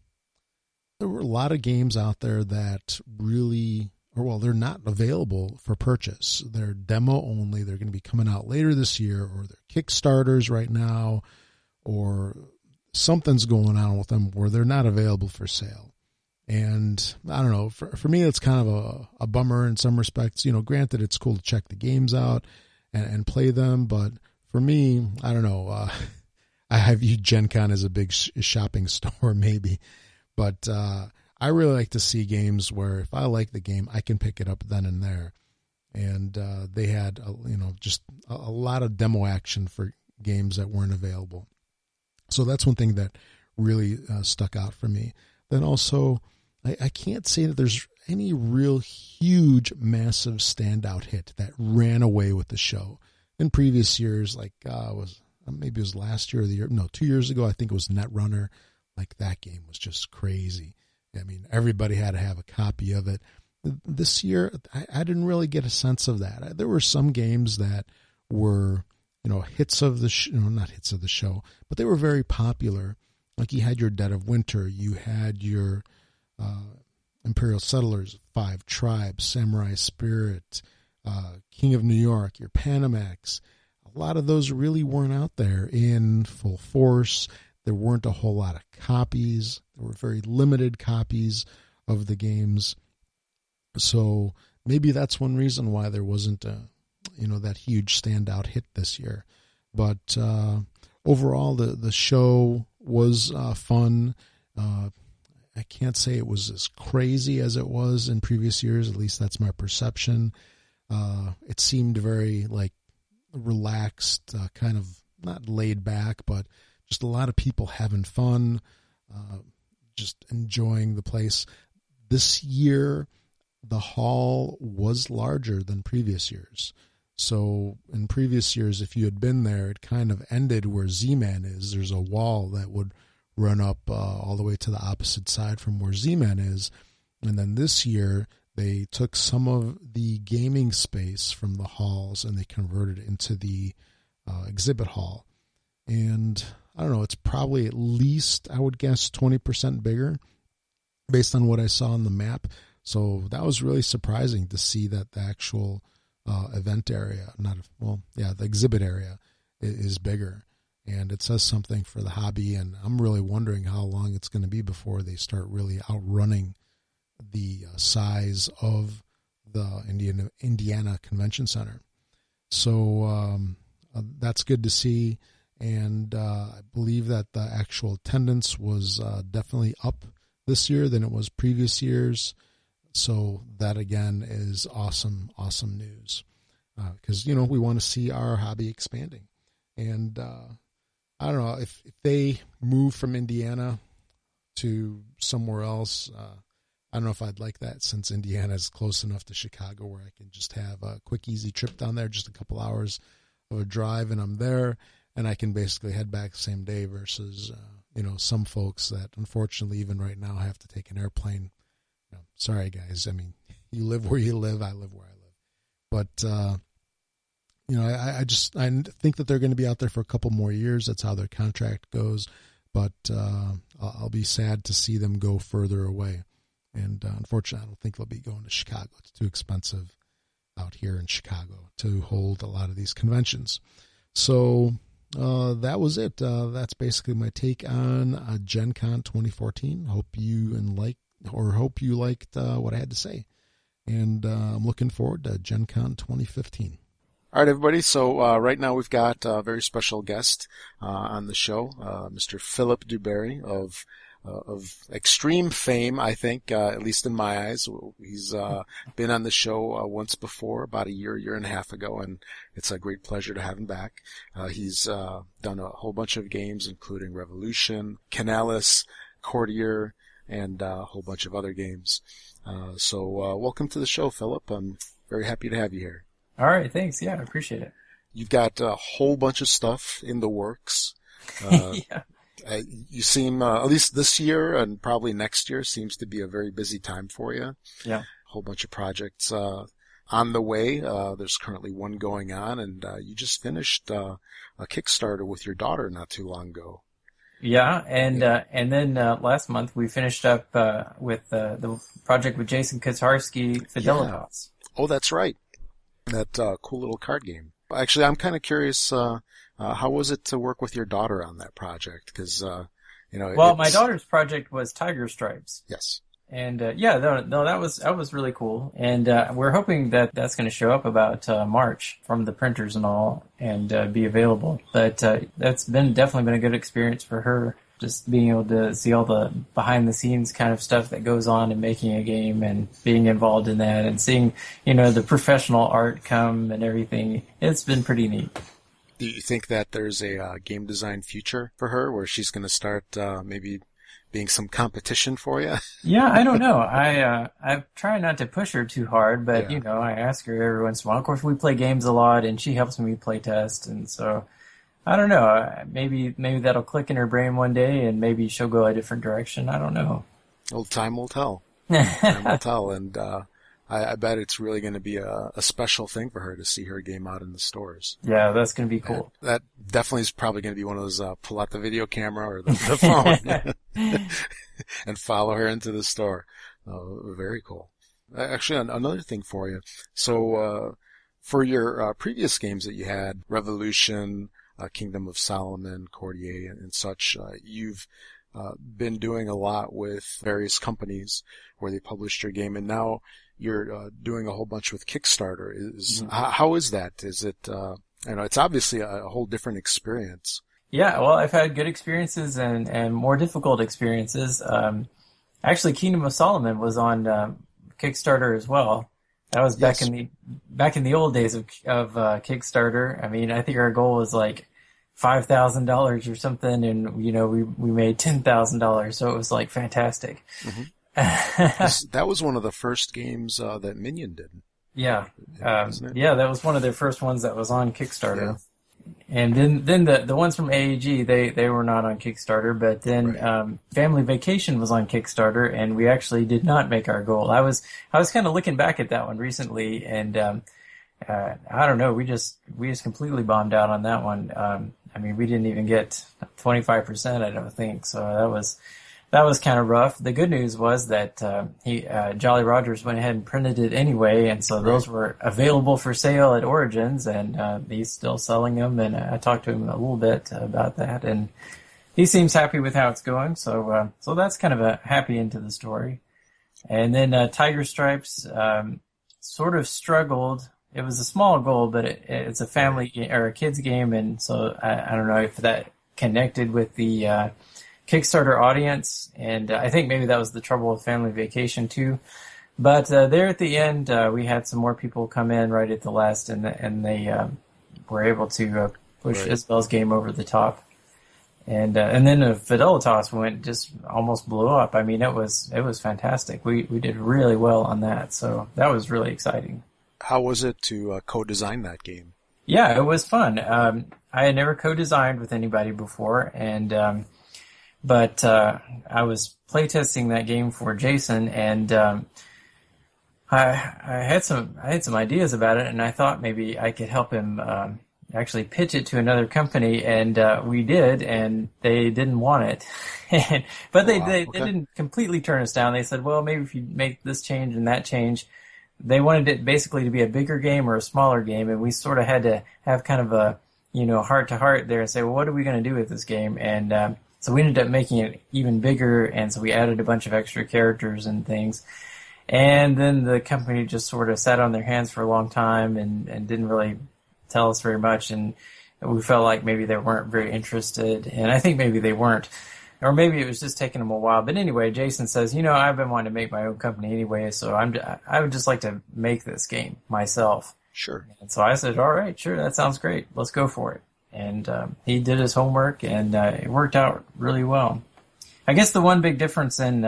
games out there that really, they're not available for purchase. They're demo only. They're going to be coming out later this year, or they're Kickstarters right now, or something's going on with them where they're not available for sale. And I don't know, for me, it's kind of a bummer in some respects. Granted, it's cool to check the games out and play them, but for me, I don't know. I view Gen Con as a big shopping store, maybe, but I really like to see games where if I like the game, I can pick it up then and there. And they had, just a lot of demo action for games that weren't available. So that's one thing that really stuck out for me. Then also, I can't say that there's any real huge, massive standout hit that ran away with the show. In previous years, like maybe it was last year or 2 years ago, I think it was Netrunner. Like that game was just crazy. I mean, everybody had to have a copy of it. This year, I didn't really get a sense of that. There were some games that were hits of the not hits of the show, but they were very popular. Like you had your Dead of Winter, you had your Imperial Settlers, 5 Tribes, Samurai Spirit, King of New York, your Panamax. A lot of those really weren't out there in full force. There weren't a whole lot of copies. There were very limited copies of the games. So maybe that's one reason why there wasn't that huge standout hit this year. But overall, the show was fun. I can't say it was as crazy as it was in previous years. At least that's my perception. It seemed very relaxed, kind of not laid back, but just a lot of people having fun, just enjoying the place. This year, the hall was larger than previous years. So in previous years, if you had been there, it kind of ended where Z-Man is. There's a wall that would run up all the way to the opposite side from where Z-Man is. And then this year, they took some of the gaming space from the halls and they converted it into the exhibit hall. And I don't know, it's probably at least, I would guess, 20% bigger based on what I saw on the map. So that was really surprising to see that the actual event area, the exhibit area is bigger. And it says something for the hobby. And I'm really wondering how long it's going to be before they start really outrunning the size of the Indiana Convention Center. So that's good to see. And I believe that the actual attendance was definitely up this year than it was previous years. So that, again, is awesome, awesome news. Because, we want to see our hobby expanding. And I don't know, if they move from Indiana to somewhere else, I don't know if I'd like that, since Indiana is close enough to Chicago where I can just have a quick, easy trip down there, just a couple hours of a drive, and I'm there, and I can basically head back the same day versus, some folks that unfortunately even right now have to take an airplane. Sorry, guys. I mean, you live where you live. I live where I live. But, I think that they're going to be out there for a couple more years. That's how their contract goes. But I'll be sad to see them go further away. And unfortunately, I don't think they'll be going to Chicago. It's too expensive out here in Chicago to hold a lot of these conventions. So that was it. That's basically my take on Gen Con 2014. Hope you liked what I had to say. And I'm looking forward to Gen Con 2015. All right, everybody. So right now we've got a very special guest on the show, Mr. Philip DuBarry of extreme fame, I think, at least in my eyes. He's been on the show once before, about a year and a half ago, and it's a great pleasure to have him back. He's done a whole bunch of games, including Revolution, Canales, Courtier, and a whole bunch of other games. So welcome to the show, Philip. I'm very happy to have you here. All right, thanks. Yeah, I appreciate it. You've got a whole bunch of stuff in the works. Yeah. You seem, at least this year and probably next year, seems to be a very busy time for you. Yeah. A whole bunch of projects on the way. There's currently one going on, and you just finished a Kickstarter with your daughter not too long ago. Yeah, and then last month we finished up with the project with Jason Kaczarski, Fidelitas. Yeah. Oh, that's right. That cool little card game. Actually, I'm kind of curious, how was it to work with your daughter on that project? Because, Well, my daughter's project was Tiger Stripes. Yes. And, that was really cool. And, we're hoping that that's going to show up about, March from the printers and all and, be available. But, that's definitely been a good experience for her. Just being able to see all the behind the scenes kind of stuff that goes on in making a game and being involved in that and seeing, the professional art come and everything. It's been pretty neat. Do you think that there's a game design future for her where she's going to start maybe being some competition for you? Yeah, I don't know. I try not to push her too hard, but, I ask her every once in a while. Of course, we play games a lot, and she helps me play test, and so I don't know. Maybe that'll click in her brain one day, and maybe she'll go a different direction. I don't know. Well, time will tell. Time will tell, and I bet it's really going to be a special thing for her to see her game out in the stores. Yeah, that's going to be cool. That definitely is probably going to be one of those pull out the video camera or the phone and follow her into the store. Very cool. Actually, another thing for you. So for your previous games that you had, Revolution, Kingdom of Solomon, Courtier, and such, you've been doing a lot with various companies where they published your game, and now you're doing a whole bunch with Kickstarter. How is that? Is it, it's obviously a whole different experience. Yeah, well, I've had good experiences and more difficult experiences. Actually, Kingdom of Solomon was on Kickstarter as well. That was back in the old days of Kickstarter. I mean, I think our goal was like $5,000 or something, and we made $10,000, so it was like fantastic. Mm-hmm. That was one of the first games that Minion did. Yeah, that was one of their first ones that was on Kickstarter. Yeah. And then the ones from AAG, they were not on Kickstarter, but then right. Family Vacation was on Kickstarter, and we actually did not make our goal. I was kind of looking back at that one recently, and I don't know, we just completely bombed out on that one. I mean, we didn't even get 25%, I don't think. So that was kind of rough. The good news was that Jolly Rogers went ahead and printed it anyway, and so those were available for sale at Origins, and he's still selling them. And I talked to him a little bit about that, and he seems happy with how it's going. So that's kind of a happy end to the story. And then Tiger Stripes sort of struggled. It was a small goal, but it's a family or a kids game, and so I don't know if that connected with the Kickstarter audience, and I think maybe that was the trouble with Family Vacation too. But there at the end, we had some more people come in right at the last, and they were able to push Isabel's game over the top. And then Fidelitas just almost blew up. I mean, it was fantastic. We did really well on that, so that was really exciting. How was it to co-design that game? Yeah, it was fun. I had never co-designed with anybody before, but I was playtesting that game for Jason, and I had some ideas about it, and I thought maybe I could help him actually pitch it to another company, and we did, and they didn't want it. But they didn't completely turn us down. They said, well, maybe if you make this change and that change. They wanted it basically to be a bigger game or a smaller game, and we sort of had to have kind of a, heart-to-heart there and say, well, what are we going to do with this game? And so we ended up making it even bigger, and so we added a bunch of extra characters and things. And then the company just sort of sat on their hands for a long time and didn't really tell us very much, and we felt like maybe they weren't very interested, and I think maybe they weren't. Or maybe it was just taking them a while. But anyway, Jason says, I've been wanting to make my own company anyway, so I would just like to make this game myself. Sure. And so I said, all right, sure, that sounds great. Let's go for it. And he did his homework, and it worked out really well. I guess the one big difference in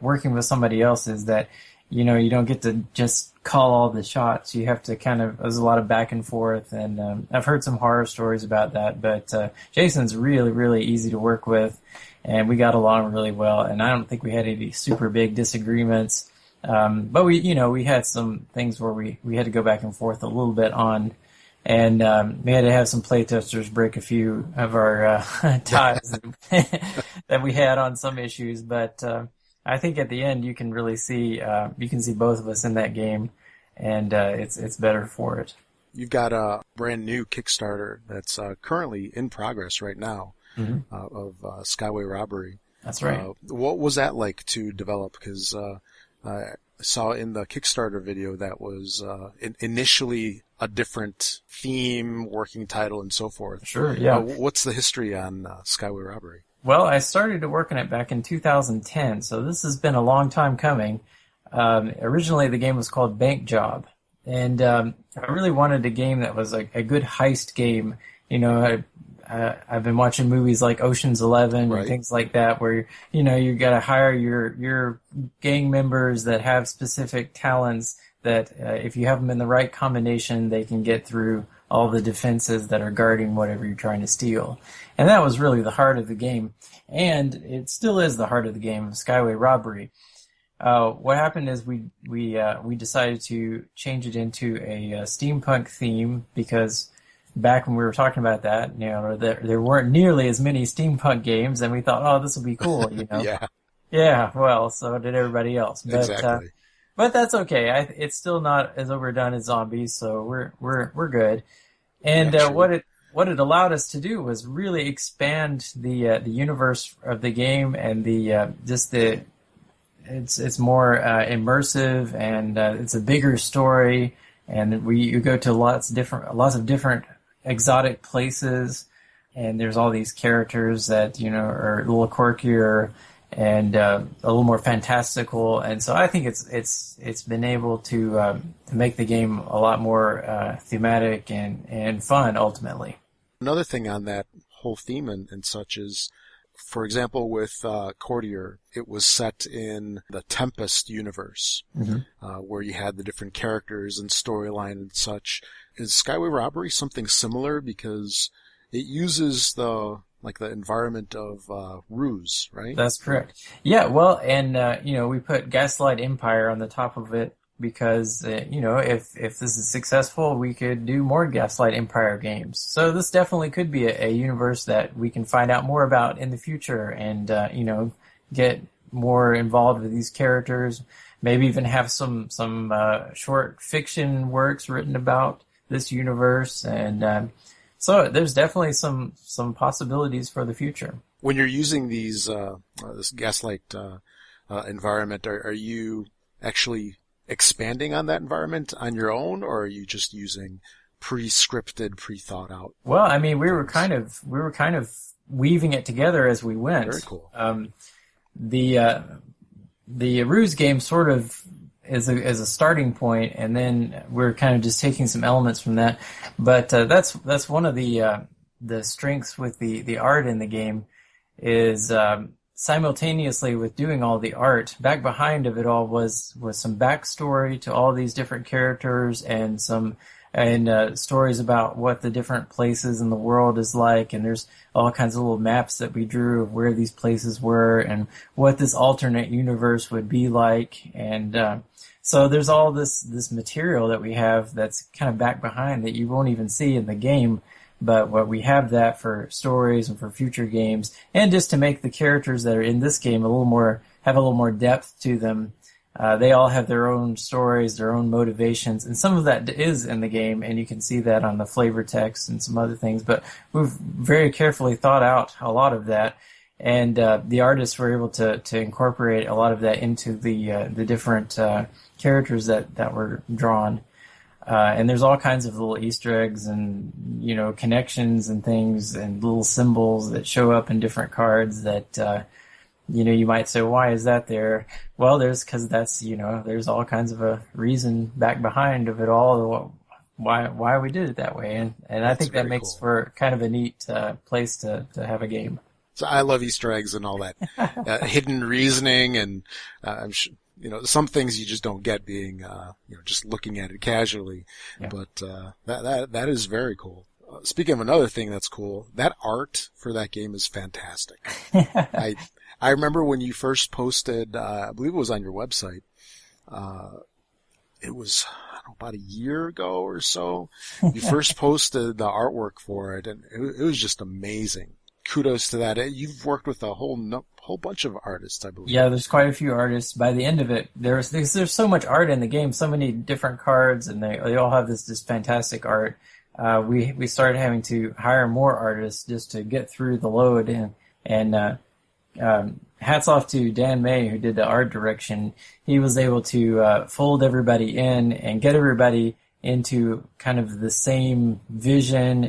working with somebody else is that, you don't get to just call all the shots. You have to there's a lot of back and forth, and I've heard some horror stories about that, but Jason's really, really easy to work with, and we got along really well, and I don't think we had any super big disagreements, but we had some things where we had to go back and forth a little bit on, and we had to have some playtesters break a few of our ties that we had on some issues, but I think at the end you can really see both of us in that game, and it's better for it. You've got a brand new Kickstarter that's currently in progress right now, of Skyway Robbery. That's right. What was that like to develop? Because I saw in the Kickstarter video that was initially a different theme, working title, and so forth. Sure, yeah. What's the history on Skyway Robbery? Well, I started to work on it back in 2010, so this has been a long time coming. Originally, the game was called Bank Job, and I really wanted a game that was a good heist game. I've been watching movies like Ocean's 11 and things like that, where you got to hire your gang members that have specific talents that if you have them in the right combination, they can get through all the defenses that are guarding whatever you're trying to steal. And that was really the heart of the game. And it still is the heart of the game of Skyway Robbery. What happened is we decided to change it into a steampunk theme, because back when we were talking about that, there weren't nearly as many steampunk games, and we thought, oh, this will be cool, Yeah. Yeah, well, so did everybody else. But, exactly. But that's okay. It's still not as overdone as zombies, so we're good. And what it allowed us to do was really expand the universe of the game, and it's more immersive, and it's a bigger story, and you go to lots of different exotic places, and there's all these characters that are a little quirkier and a little more fantastical, and so I think it's been able to make the game a lot more thematic and fun ultimately. Another thing on that whole theme and such is, for example, with Courtier, it was set in the Tempest universe, where you had the different characters and storyline and such. Is Skyway Robbery something similar, because it uses the environment of Ruse, right? That's correct. Yeah, well, and we put Gaslight Empire on the top of it because if this is successful, we could do more Gaslight Empire games. So this definitely could be a universe that we can find out more about in the future, and get more involved with these characters. Maybe even have some short fiction works written about this universe, and so there's definitely some possibilities for the future. When you're using these this Gaslight environment, are you actually expanding on that environment on your own, or are you just using pre-scripted, pre-thought out? Well, I mean, we were kind of weaving it together as we went. Very cool. The Ruse game sort of is a starting point, and then we're kind of just taking some elements from that. But that's one of the the strengths with the art in the game is simultaneously with doing all the art, back behind of it all was some backstory to all these different characters and stories about what the different places in the world is like. And there's all kinds of little maps that we drew of where these places were and what this alternate universe would be like. And so there's all this material that we have that's kind of back behind that you won't even see in the game. But what we have that for stories and for future games, and just to make the characters that are in this game have a little more depth to them. They all have their own stories, their own motivations, and some of that is in the game, and you can see that on the flavor text and some other things. But we've very carefully thought out a lot of that, and the artists were able to incorporate a lot of that into the different characters that were drawn. And there's all kinds of little Easter eggs and, connections and things and little symbols that show up in different cards that, you might say, why is that there? Well, because that's, there's all kinds of a reason back behind of it all, why we did it that way. And I think that makes for kind of a neat place to have a game. So I love Easter eggs and all that hidden reasoning, and I'm sure, some things you just don't get being, just looking at it casually. Yeah. But that is very cool. Speaking of another thing that's cool, that art for that game is fantastic. I remember when you first posted, I believe it was on your website. It was about a year ago or so. You first posted the artwork for it, and it was just amazing. Kudos to that. You've worked with a whole bunch of artists, I believe. Yeah, there's quite a few artists. By the end of it, there's so much art in the game, so many different cards, and they all have this fantastic art. We started having to hire more artists just to get through the load, and hats off to Dan May, who did the art direction. He was able to fold everybody in and get everybody into kind of the same vision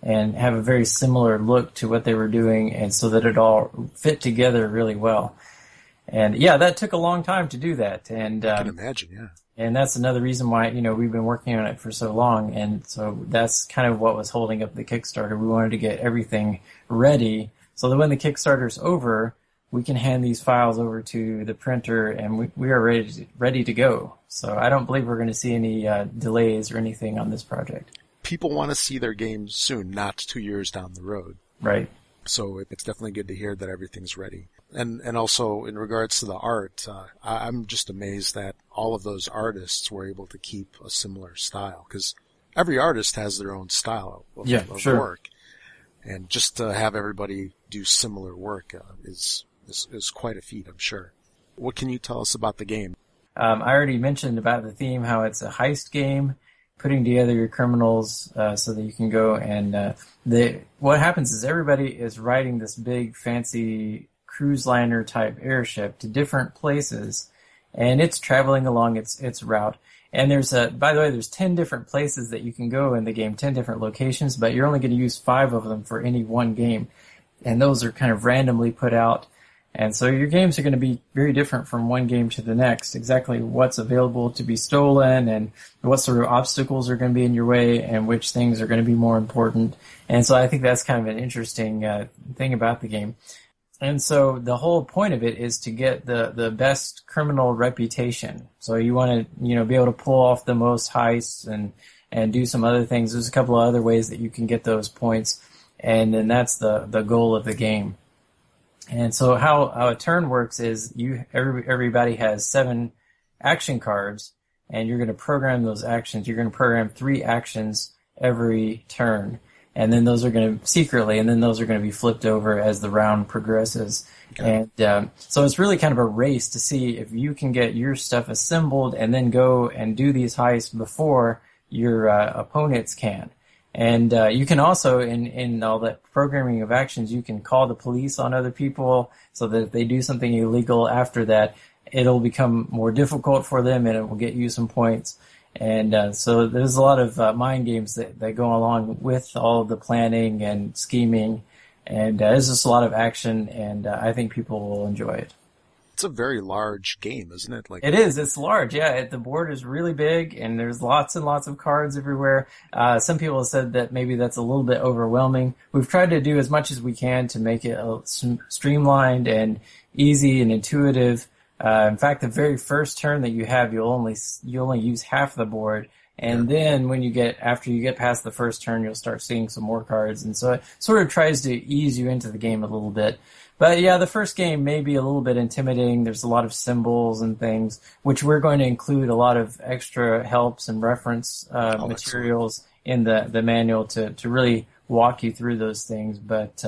and have a very similar look to what they were doing, and so that it all fit together really well. And yeah, that took a long time to do that. And I can imagine, yeah. And that's another reason why, we've been working on it for so long. And so that's kind of what was holding up the Kickstarter. We wanted to get everything ready so that when the Kickstarter's over, we can hand these files over to the printer and we are ready to go. So I don't believe we're going to see any delays or anything on this project. People want to see their game soon, not 2 years down the road. Right. So it's definitely good to hear that everything's ready. And also in regards to the art, I'm just amazed that all of those artists were able to keep a similar style, because every artist has their own style of work. And just to have everybody do similar work is quite a feat, I'm sure. What can you tell us about the game? I already mentioned about the theme, how it's a heist game, putting together your criminals so that you can go and what happens is everybody is riding this big fancy cruise liner type airship to different places, and it's traveling along its route. And by the way, there's 10 different places that you can go in the game, 10 different locations, but you're only going to use 5 of them for any one game, and those are kind of randomly put out. And so your games are going to be very different from one game to the next, exactly what's available to be stolen and what sort of obstacles are going to be in your way and which things are going to be more important. And so I think that's kind of an interesting thing about the game. And so the whole point of it is to get the best criminal reputation. So you want to, be able to pull off the most heists and do some other things. There's a couple of other ways that you can get those points. And then that's the goal of the game. And so how a turn works is everybody has 7 action cards, and you're going to program those actions. You're going to program 3 actions every turn, and then those are going to be flipped over as the round progresses. Okay. And so it's really kind of a race to see if you can get your stuff assembled and then go and do these heists before your opponents can. And you can also, in all that programming of actions, you can call the police on other people so that if they do something illegal after that, it'll become more difficult for them and it will get you some points. And so there's a lot of mind games that go along with all of the planning and scheming. And there's just a lot of action, and I think people will enjoy it. It's a very large game, isn't it? Like it is. It's large. Yeah, the board is really big, and there's lots and lots of cards everywhere. Some people have said that maybe that's a little bit overwhelming. We've tried to do as much as we can to make it streamlined and easy and intuitive. In fact, the very first turn that you have, you only use half the board. And then after you get past the first turn, you'll start seeing some more cards. And so it sort of tries to ease you into the game a little bit. But yeah, the first game may be a little bit intimidating. There's a lot of symbols and things, which we're going to include a lot of extra helps and reference materials in the manual to really walk you through those things. But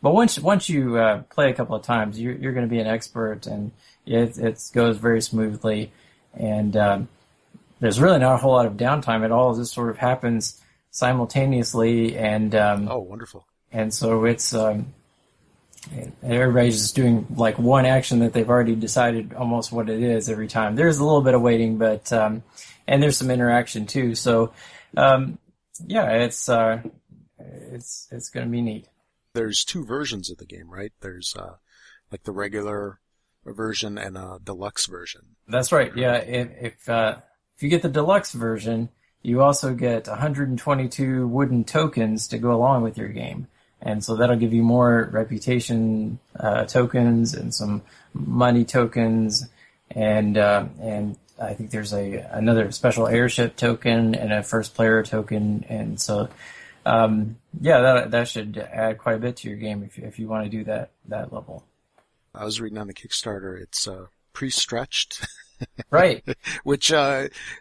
once you play a couple of times, you're going to be an expert, and it goes very smoothly. And there's really not a whole lot of downtime at all. This sort of happens simultaneously, and wonderful. And so it's everybody's just doing like one action that they've already decided almost what it is every time. There's a little bit of waiting, but and there's some interaction too. So it's going to be neat. There's 2 versions of the game, right? There's like the regular version and a deluxe version. That's right. Yeah, if you get the deluxe version, you also get 122 wooden tokens to go along with your game. And so that'll give you more reputation tokens and some money tokens. And I think there's another special airship token and a first player token. And so, that should add quite a bit to your game if you want to do that level. I was reading on the Kickstarter, it's pre-stretched. Right. Which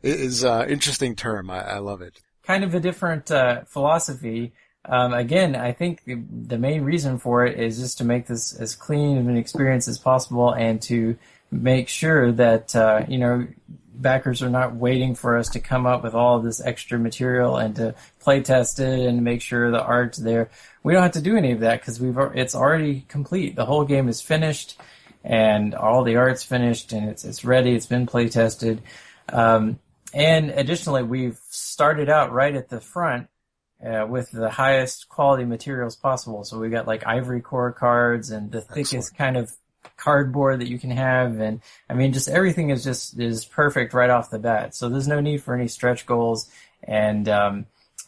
is an interesting term. I love it. Kind of a different philosophy. Again, I think the main reason for it is just to make this as clean of an experience as possible and to make sure that, backers are not waiting for us to come up with all of this extra material and to play test it and make sure the art's there. We don't have to do any of that because it's already complete. The whole game is finished and all the art's finished and it's ready. It's been play tested. And additionally, we've started out right at the front with the highest quality materials possible. So we got like ivory core cards and the thickest kind of cardboard that you can have. And I mean, just everything is perfect right off the bat. So there's no need for any stretch goals. And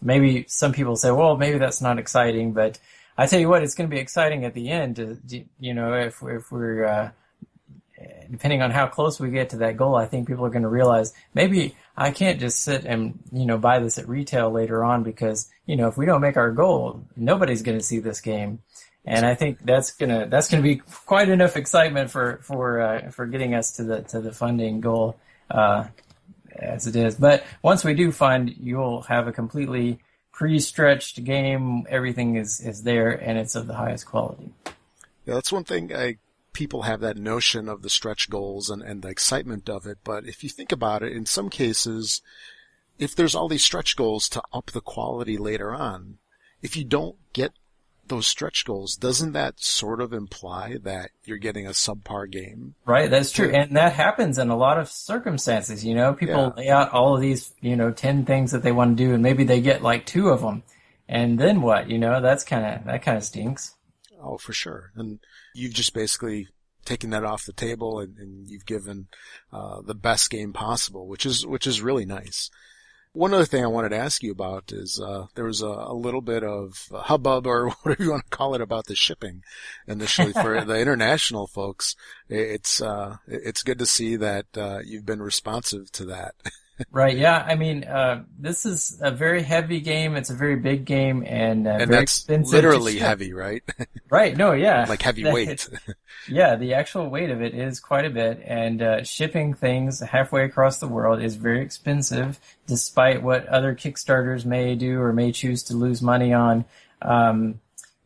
maybe some people say, well, maybe that's not exciting, but I tell you what, it's going to be exciting at the end. If we're depending on how close we get to that goal, I think people are going to realize maybe I can't just sit and buy this at retail later on because if we don't make our goal, nobody's going to see this game. And I think that's gonna be quite enough excitement for getting us to the funding goal as it is. But once we do fund, you'll have a completely pre-stretched game. Everything is there, and it's of the highest quality. Yeah, that's one thing. People have that notion of the stretch goals and the excitement of it. But if you think about it, in some cases, if there's all these stretch goals to up the quality later on, if you don't get those stretch goals, doesn't that sort of imply that you're getting a subpar game? Right, that's true. And that happens in a lot of circumstances. People lay out all of these, 10 things that they want to do, and maybe they get like 2 of them. And then what? That kind of stinks. Oh, for sure. And you've just basically taken that off the table and you've given the best game possible, which is really nice. One other thing I wanted to ask you about is there was a little bit of hubbub or whatever you want to call it about the shipping initially for the international folks. It's good to see that you've been responsive to that. Right. Yeah. I mean, this is a very heavy game. It's a very big game and very that's expensive. Literally heavy, right? Right. No. Yeah. Like heavy weight. Yeah. The actual weight of it is quite a bit, and shipping things halfway across the world is very expensive, despite what other Kickstarters may do or may choose to lose money on.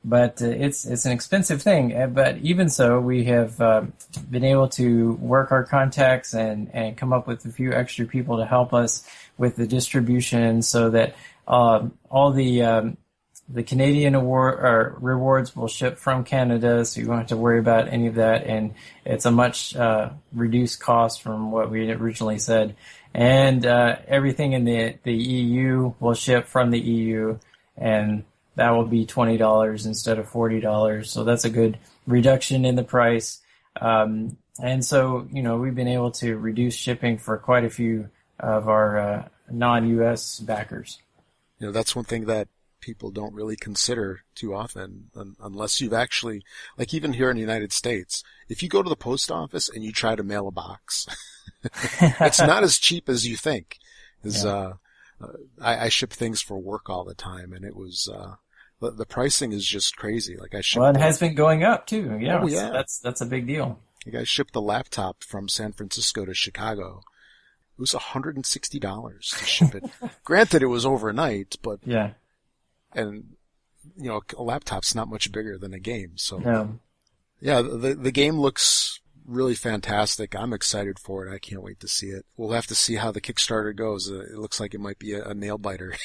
But it's an expensive thing. But even so, we have been able to work our contacts and come up with a few extra people to help us with the distribution, so that all the Canadian rewards will ship from Canada, so you won't have to worry about any of that. And it's a much reduced cost from what we originally said. And everything in the EU will ship from the EU, and that will be $20 instead of $40. So that's a good reduction in the price. And And so, we've been able to reduce shipping for quite a few of our non-U.S. backers. That's one thing that people don't really consider too often, unless you've actually, like even here in the United States, if you go to the post office and you try to mail a box, it's not as cheap as you think. I ship things for work all the time, and it was the pricing is just crazy. Like it has been going up too. Yeah, that's a big deal. Like I shipped the laptop from San Francisco to Chicago. It was $160 to ship it. Granted, it was overnight, but yeah. And, a laptop's not much bigger than a game. So, yeah, the game looks really fantastic. I'm excited for it. I can't wait to see it. We'll have to see how the Kickstarter goes. It looks like it might be a nail biter.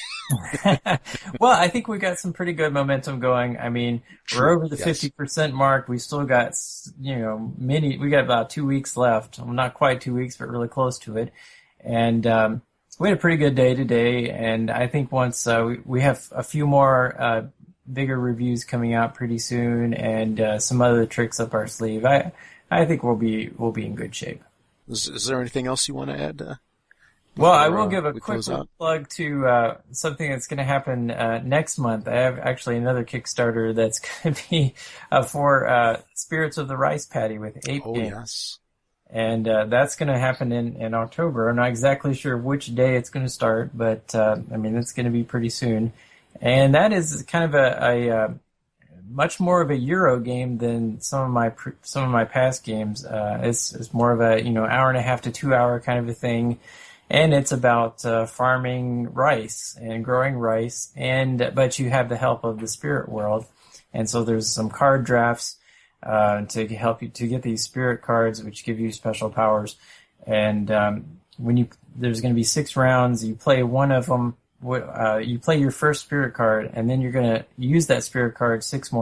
Well, I think we got some pretty good momentum going. I mean, we're over the 50% mark. We still got, we got about 2 weeks left. Well, not quite 2 weeks, but really close to it. And, we had a pretty good day today, and I think once we have a few more bigger reviews coming out pretty soon, and some other tricks up our sleeve, I think we'll be in good shape. Is there anything else you want to add? Well, I will give a quick plug to something that's going to happen next month. I have actually another Kickstarter that's going to be for Spirits of the Rice Paddy with 8 games. Oh, yes. And that's going to happen in October. I'm not exactly sure which day it's going to start, but it's going to be pretty soon. And that is kind of a much more of a Euro game than some of my past games. It's more of a hour and a half to 2 hour kind of a thing, and it's about farming rice and growing rice. But you have the help of the spirit world, and so there's some card drafts. To help you to get these spirit cards, which give you special powers. And there's going to be 6 rounds. You play one of them. You play your first spirit card, and then you're going to use that spirit card 5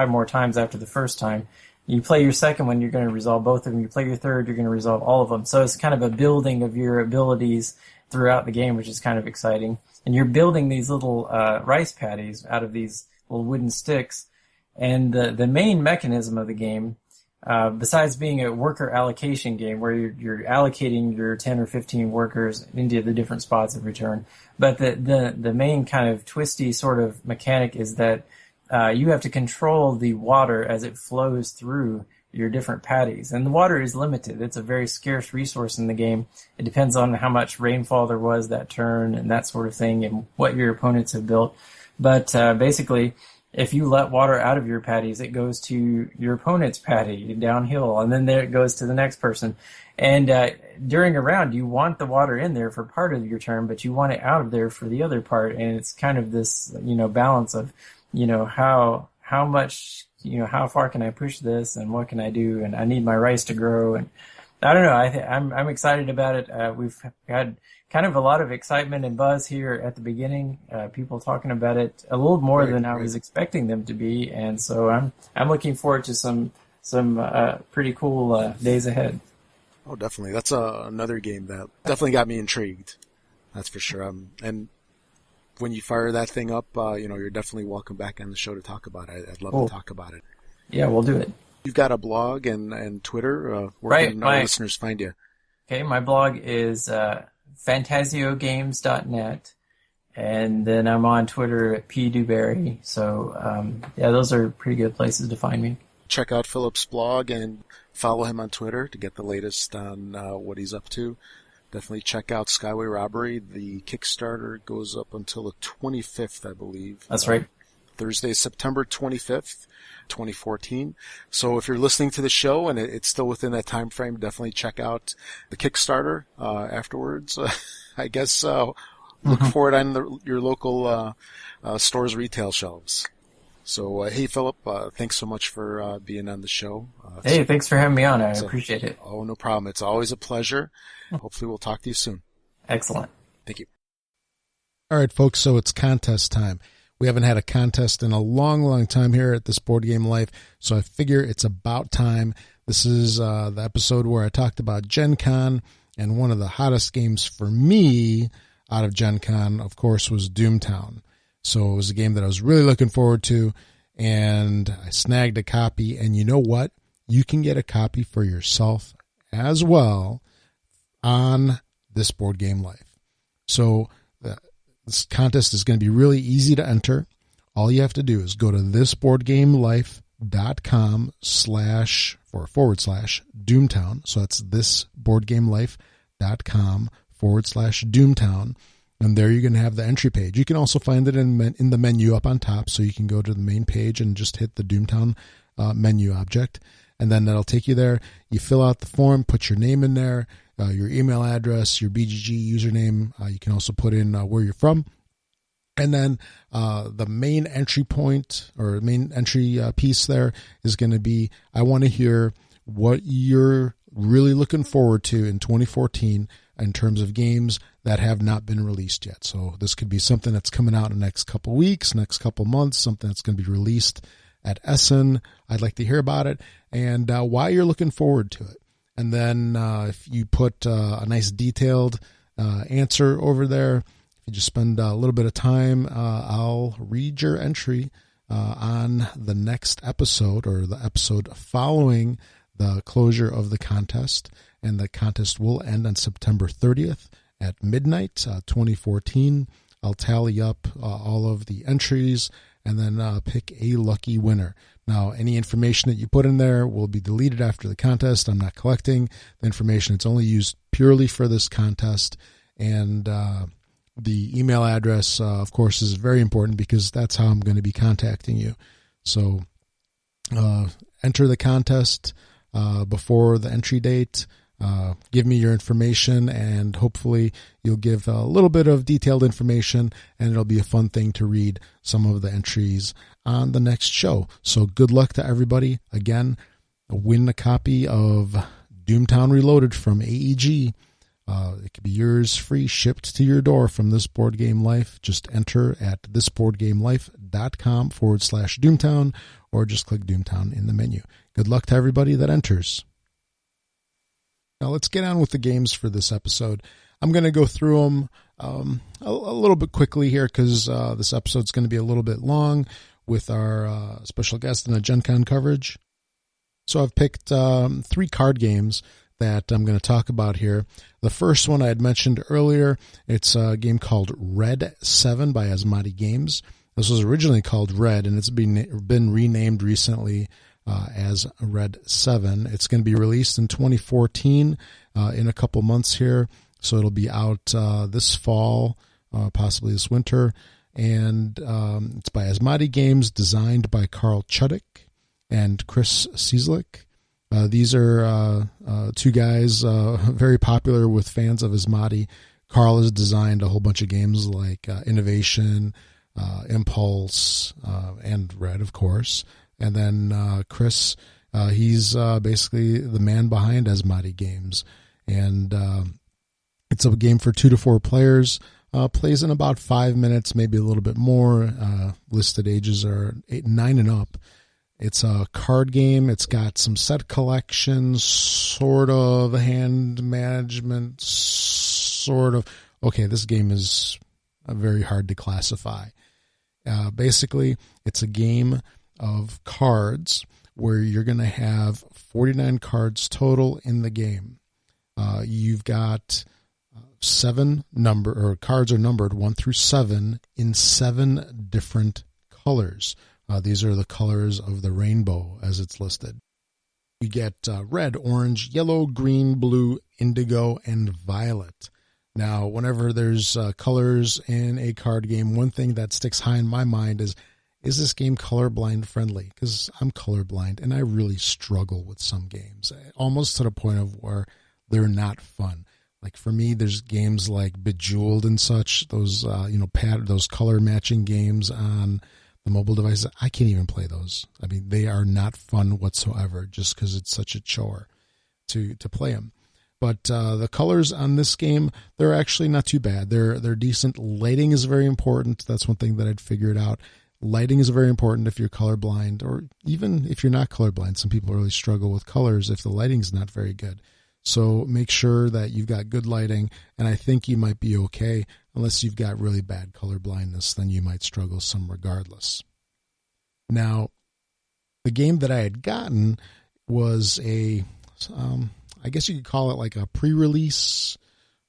more times after the first time. You play your second one, you're going to resolve both of them. You play your third, you're going to resolve all of them. So it's kind of a building of your abilities throughout the game, which is kind of exciting. And you're building these little rice paddies out of these little wooden sticks. And the main mechanism of the game, besides being a worker allocation game where you're allocating your 10 or 15 workers into the different spots of return, but the main kind of twisty sort of mechanic is that you have to control the water as it flows through your different paddies. And the water is limited. It's a very scarce resource in the game. It depends on how much rainfall there was that turn and that sort of thing and what your opponents have built. But basically, if you let water out of your paddies, it goes to your opponent's paddy downhill, and then there it goes to the next person. And during a round, you want the water in there for part of your turn, but you want it out of there for the other part. And it's kind of this, balance of, how much, how far can I push this, and what can I do, and I need my rice to grow. And I don't know. I'm excited about it. We've had kind of a lot of excitement and buzz here at the beginning. People talking about it a little more than I was expecting them to be, and so I'm looking forward to some pretty cool days ahead. Oh, definitely. That's another game that definitely got me intrigued. That's for sure. And when you fire that thing up, you're definitely welcome back on the show to talk about it. I'd love to talk about it. Yeah, we'll do it. You've got a blog and Twitter. Where can our listeners find you? Okay, my blog is fantasiogames.net, and then I'm on Twitter at PDuBarry. So, those are pretty good places to find me. Check out Philip's blog and follow him on Twitter to get the latest on what he's up to. Definitely check out Skyway Robbery. The Kickstarter goes up until the 25th, I believe. That's right. Thursday, September 25th, 2014. So if you're listening to the show and it's still within that time frame, definitely check out the Kickstarter afterwards. I guess look for it on your local store's retail shelves. So, hey, Philip, thanks so much for being on the show. Hey, thanks for having me on. I appreciate it. Oh, no problem. It's always a pleasure. Hopefully we'll talk to you soon. Excellent. Thank you. All right, folks, so it's contest time. We haven't had a contest in a long, long time here at This Board Game Life, so I figure it's about time. This is the episode where I talked about Gen Con, and one of the hottest games for me out of Gen Con, of course, was Doomtown. So it was a game that I was really looking forward to, and I snagged a copy, and you know what? you can get a copy for yourself as well on This Board Game Life. So this contest is going to be really easy to enter. All you have to do is go to thisboardgamelife.com/Doomtown. So that's thisboardgamelife.com/Doomtown. And there you're going to have the entry page. You can also find it in the menu up on top. So you can go to the main page and just hit the Doomtown menu object. And then that'll take you there. You fill out the form, put your name in there, your email address, your BGG username. You can also put in where you're from. And then the main entry point or main entry piece there is going to be, I want to hear what you're really looking forward to in 2014 in terms of games that have not been released yet. So this could be something that's coming out in the next couple weeks, next couple months, something that's going to be released at Essen. I'd like to hear about it and why you're looking forward to it. And then if you put a nice detailed answer over there, if you just spend a little bit of time, I'll read your entry on the next episode or the episode following the closure of the contest. And the contest will end on September 30th at midnight, 2014. I'll tally up all of the entries and then pick a lucky winner. Now, any information that you put in there will be deleted after the contest. I'm not collecting the information. It's only used purely for this contest. And the email address, of course, is very important because that's how I'm going to be contacting you. So enter the contest before the entry date. Give me your information, and hopefully you'll give a little bit of detailed information, and it'll be a fun thing to read some of the entries on the next show. So good luck to everybody. Again, win a copy of Doomtown Reloaded from AEG. It could be yours free, shipped to your door from This Board Game Life. Just enter at thisboardgamelife.com/Doomtown, or just click Doomtown in the menu. Good luck to everybody that enters. Now let's get on with the games for this episode. I'm going to go through them a little bit quickly here because this episode's going to be a little bit long with our special guest and a Gen Con coverage. So I've picked 3 card games that I'm going to talk about here. The first one I had mentioned earlier, it's a game called Red 7 by Asmati Games. This was originally called Red, and it's been renamed recently as Red 7. It's going to be released in 2014 in a couple months here. So it'll be out this fall, possibly this winter. And it's by Asmati Games, designed by Carl Chuddik and Chris Cieslik. These are 2 guys very popular with fans of Asmati. Carl has designed a whole bunch of games like Innovation, Impulse, and Red, of course. And then Chris, he's basically the man behind Asmati Games. And it's a game for 2 to 4 players. Plays in about 5 minutes, maybe a little bit more. Listed ages are 8 and 9 and up. It's a card game. It's got some set collections, sort of hand management, sort of. Okay, this game is very hard to classify. Basically, it's a game of cards where you're going to have 49 cards total in the game. You've got 7 cards are numbered 1 through 7 in 7 different colors. These are the colors of the rainbow as it's listed. You get red, orange, yellow, green, blue, indigo, and violet. Now, whenever there's colors in a card game, one thing that sticks high in my mind is this game colorblind friendly? Because I'm colorblind and I really struggle with some games, almost to the point of where they're not fun. Like for me, there's games like Bejeweled and such, those those color matching games on the mobile devices. I can't even play those. I mean, they are not fun whatsoever, just because it's such a chore to play them. But the colors on this game, they're actually not too bad. They're decent. Lighting is very important. That's one thing that I'd figured out. Lighting is very important if you're colorblind, or even if you're not colorblind. Some people really struggle with colors if the lighting's not very good. So make sure that you've got good lighting, and I think you might be okay. Unless you've got really bad color blindness, then you might struggle some regardless. Now, the game that I had gotten was I guess you could call it like a pre-release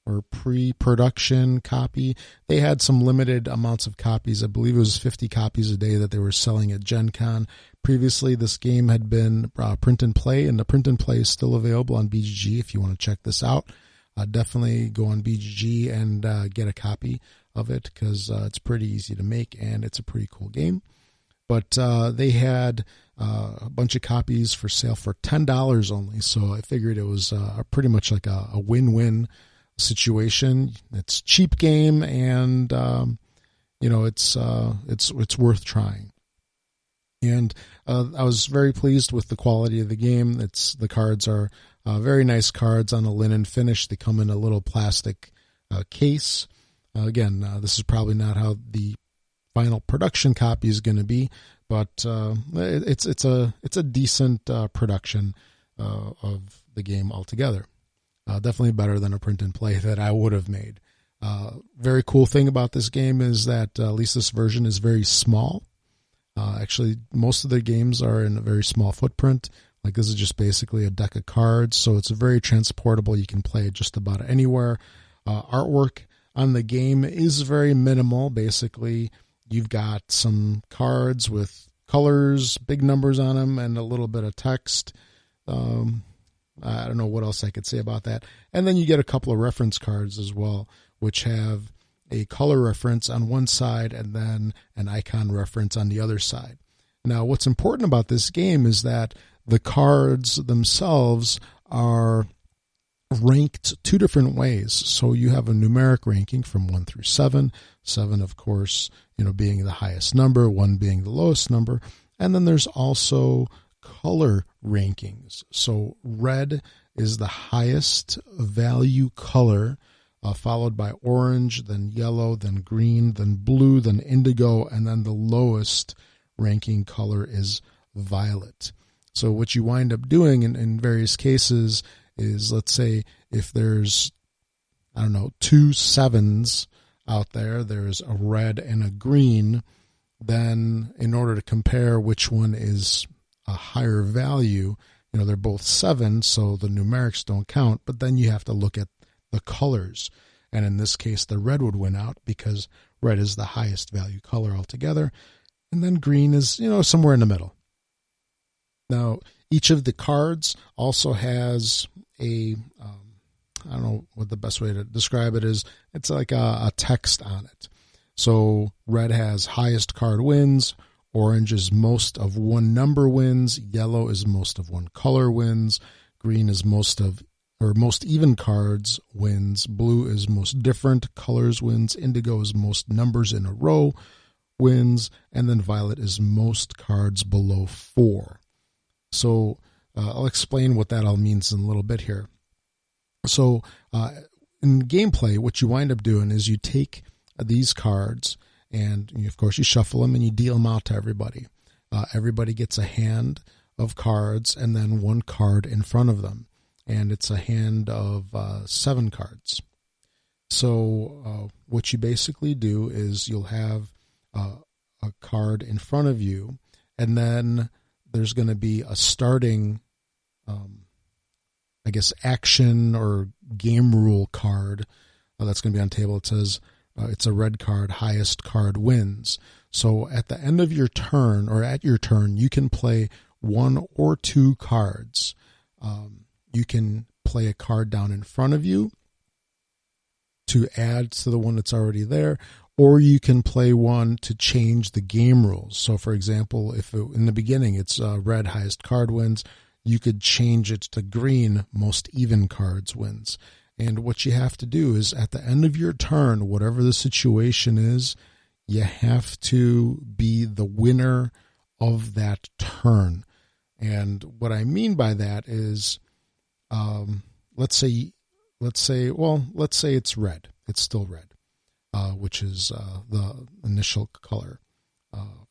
or pre-production copy. They had some limited amounts of copies. I believe it was 50 copies a day that they were selling at Gen Con. Previously, this game had been print and play, and the print and play is still available on BGG if you want to check this out. Definitely go on BGG and get a copy of it, because it's pretty easy to make and it's a pretty cool game. But they had a bunch of copies for sale for $10 only, so I figured it was pretty much like a win-win situation. It's a cheap game, and it's worth trying. And I was very pleased with the quality of the game. The cards are very nice cards on a linen finish. They come in a little plastic case. Again, this is probably not how the final production copy is going to be, but it's a decent production of the game altogether. Definitely better than a print and play that I would have made. Very cool thing about this game is that at least this version is very small. Actually, most of the games are in a very small footprint. Like, this is just basically a deck of cards, so it's very transportable. You can play it just about anywhere. Artwork on the game is very minimal. Basically, you've got some cards with colors, big numbers on them, and a little bit of text. I don't know what else I could say about that. And then you get a couple of reference cards as well, which have a color reference on one side and then an icon reference on the other side. Now, what's important about this game is that the cards themselves are ranked two different ways. So you have a numeric ranking from 1 through 7. 7, of course, being the highest number, 1 being the lowest number. And then there's also color rankings. So red is the highest value color, followed by orange, then yellow, then green, then blue, then indigo, and then the lowest ranking color is violet. So what you wind up doing in various cases is, let's say if there's, 2 7s out there, there's a red and a green, then in order to compare which one is a higher value, they're both 7, so the numerics don't count, but then you have to look at the colors. And in this case, the red would win out because red is the highest value color altogether. And then green is, somewhere in the middle. Now, each of the cards also has I don't know what the best way to describe it is. It's like a text on it. So red has highest card wins. Orange is most of one number wins. Yellow is most of one color wins. Green is most even cards wins. Blue is most different colors wins. Indigo is most numbers in a row wins. And then violet is most cards below 4. So I'll explain what that all means in a little bit here. So in gameplay, what you wind up doing is you take these cards and, of course, you shuffle them and you deal them out to everybody. Everybody gets a hand of cards and then one card in front of them. And it's a hand of 7 cards. So what you basically do is you'll have a card in front of you, and then there's going to be a starting, action or game rule card that's going to be on the table. It says it's a red card, highest card wins. So at the end of your turn, or at your turn, you can play 1 or 2 cards. You can play a card down in front of you to add to the one that's already there, or you can play one to change the game rules. So, for example, if in the beginning it's red, highest card wins, you could change it to green, most even cards wins. And what you have to do is at the end of your turn, whatever the situation is, you have to be the winner of that turn. And what I mean by that is, let's say it's red. It's still red, which is the initial color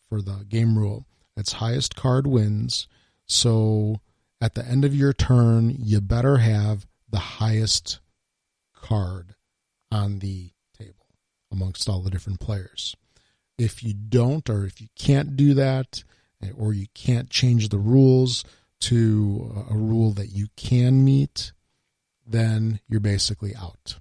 for the game rule. It's highest card wins. So at the end of your turn, you better have the highest card on the table amongst all the different players. If you don't, or if you can't do that, or you can't change the rules to a rule that you can meet, then you're basically out.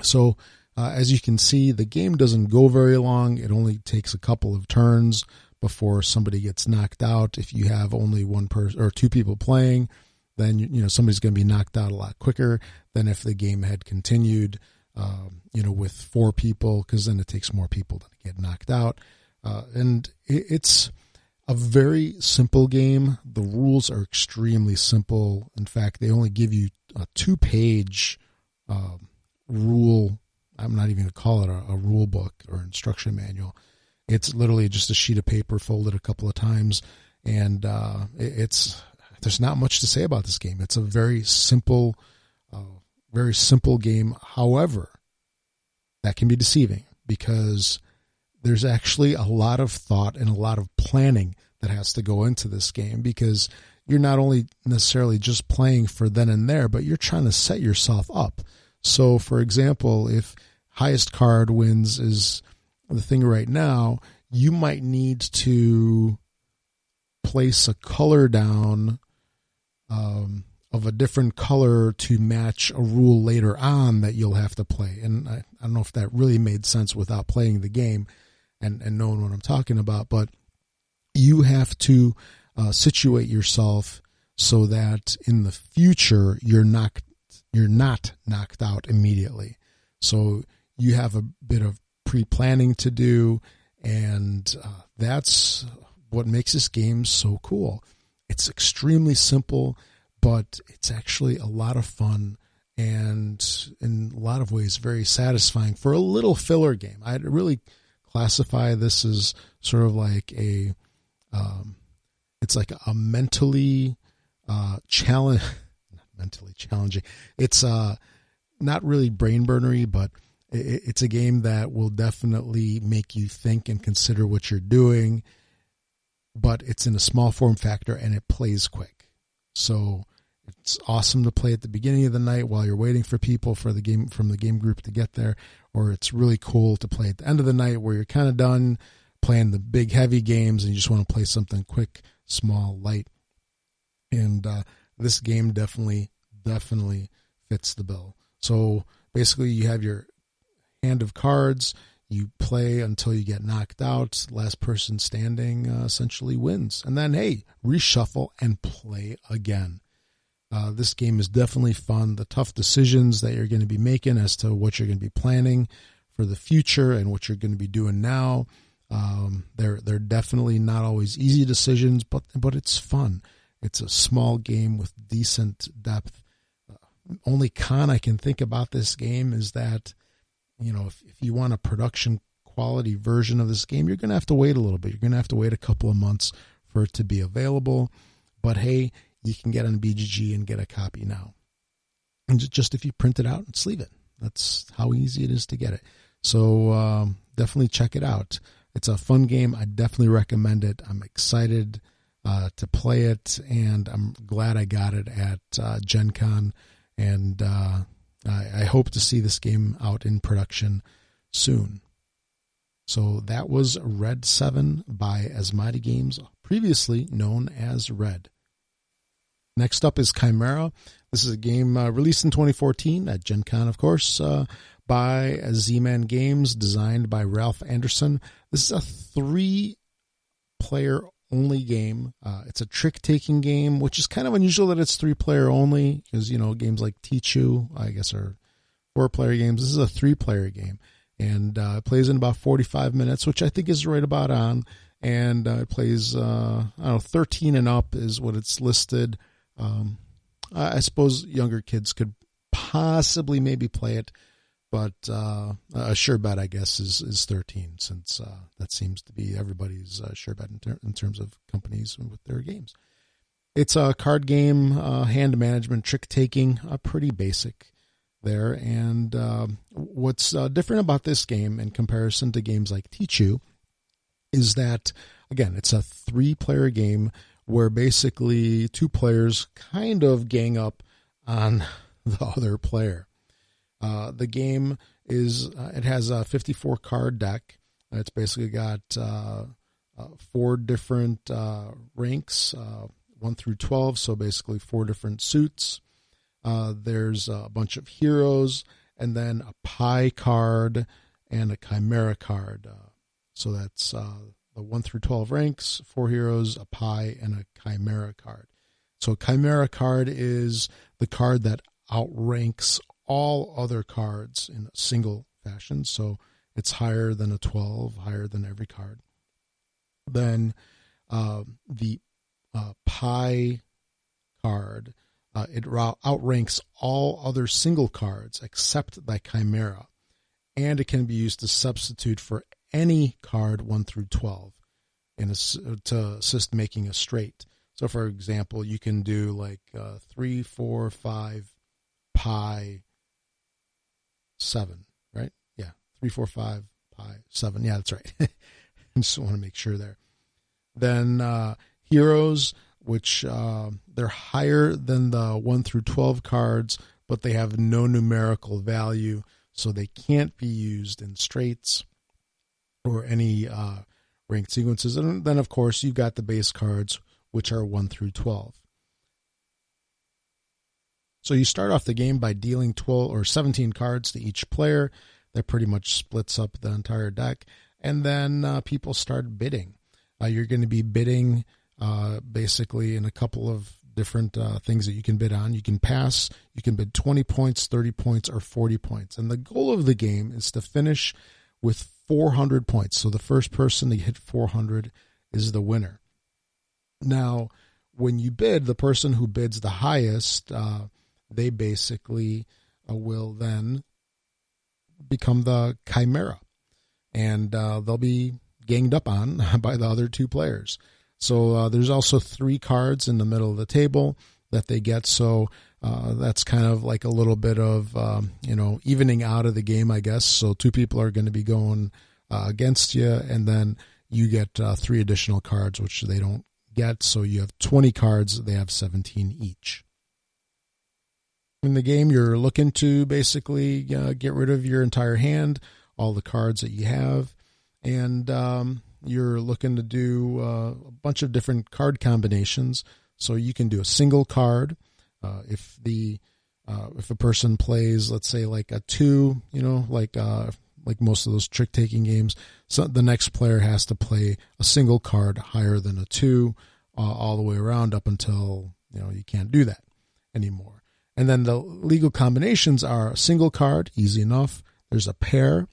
So as you can see, the game doesn't go very long. It only takes a couple of turns before somebody gets knocked out. If you have only one person or two people playing, then somebody's going to be knocked out a lot quicker than if the game had continued, with 4 people, because then it takes more people to get knocked out. And it's a very simple game. The rules are extremely simple. In fact, they only give you a 2-page rule. I'm not even going to call it a rule book or instruction manual. It's literally just a sheet of paper folded a couple of times, and there's not much to say about this game. It's a very simple game. However, that can be deceiving because there's actually a lot of thought and a lot of planning that has to go into this game, because you're not only necessarily just playing for then and there, but you're trying to set yourself up. So, for example, if highest card wins is the thing right now, you might need to place a color down of a different color to match a rule later on that you'll have to play. And I don't know if that really made sense without playing the game and knowing what I'm talking about, but you have to situate yourself so that in the future you're not knocked out immediately. So you have a bit of pre-planning to do, and that's what makes this game so cool. It's extremely simple, but it's actually a lot of fun and in a lot of ways very satisfying for a little filler game. I'd really classify this as sort of like it's like a mentally challenging. It's not really brain burnery, but it's a game that will definitely make you think and consider what you're doing, but it's in a small form factor and it plays quick. So it's awesome to play at the beginning of the night while you're waiting for people from the game group to get there, or it's really cool to play at the end of the night where you're kind of done playing the big heavy games and you just want to play something quick, small, light. And this game definitely fits the bill. So basically you have your hand of cards, you play until you get knocked out. Last person standing essentially wins. And then, hey, reshuffle and play again. This game is definitely fun. The tough decisions that you're going to be making as to what you're going to be planning for the future and what you're going to be doing now, they're definitely not always easy decisions, but it's fun. It's a small game with decent depth. Only con I can think about this game is that, if you want a production quality version of this game, you're going to have to wait a little bit. You're going to have to wait a couple of months for it to be available. But hey, you can get on BGG and get a copy now. And just if you print it out and sleeve it, that's how easy it is to get it. So definitely check it out. It's a fun game. I definitely recommend it. I'm excited to play it, and I'm glad I got it at Gen Con. And I hope to see this game out in production soon. So that was Red 7 by Asmodee Games, previously known as Red. Next up is Chimera. This is a game released in 2014 at Gen Con, of course, by Z-Man Games, designed by Ralph Anderson. This is a 3-player only game. It's a trick-taking game, which is kind of unusual that it's 3-player only, because games like Tichu, I guess, are 4-player games. This is a 3-player game, and it plays in about 45 minutes, which I think is right about on. And it plays 13 and up is what it's listed. I suppose younger kids could possibly maybe play it, but a sure bet, I guess, is 13, since that seems to be everybody's sure bet in terms of companies with their games. It's a card game, hand management, trick-taking, pretty basic there. And what's different about this game in comparison to games like Tichu is that, again, it's a 3-player game where basically 2 players kind of gang up on the other player. The game it has a 54 card deck. It's basically got 4 different ranks, 1 through 12, so basically 4 different suits. There's a bunch of heroes, and then a pie card and a chimera card. So that's the 1 through 12 ranks, 4 heroes, a pie, and a chimera card. So a chimera card is the card that outranks all other cards in a single fashion. So it's higher than a 12, higher than every card. Then the pie card, it outranks all other single cards except the chimera. And it can be used to substitute for any card 1 through 12 to assist making a straight. So, for example, you can do like 3, 4, 5, pie, 7, right? Yeah, 3, 4, 5, pie, 7. Yeah, that's right. I just want to make sure there. Then heroes, which they're higher than the 1 through 12 cards, but they have no numerical value, so they can't be used in straights or any ranked sequences. And then, of course, you've got the base cards, which are 1 through 12. So you start off the game by dealing 12 or 17 cards to each player. That pretty much splits up the entire deck. And then people start bidding. You're going to be bidding basically in a couple of different things that you can bid on. You can pass, you can bid 20 points, 30 points, or 40 points. And the goal of the game is to finish with 400 points. So the first person to hit 400 is the winner. Now, when you bid, the person who bids the highest, they basically will then become the chimera. And they'll be ganged up on by the other 2 players. So there's also 3 cards in the middle of the table that they get. So that's kind of like a little bit of, evening out of the game, I guess. So 2 people are going to be going against you, and then you get 3 additional cards, which they don't get. So you have 20 cards. They have 17 each. In the game, you're looking to basically get rid of your entire hand, all the cards that you have, and you're looking to do a bunch of different card combinations. So you can do a single card. If a person plays, let's say, like a 2, like most of those trick-taking games, so the next player has to play a single card higher than a 2 all the way around up until you can't do that anymore. And then the legal combinations are a single card, easy enough. There's a pair.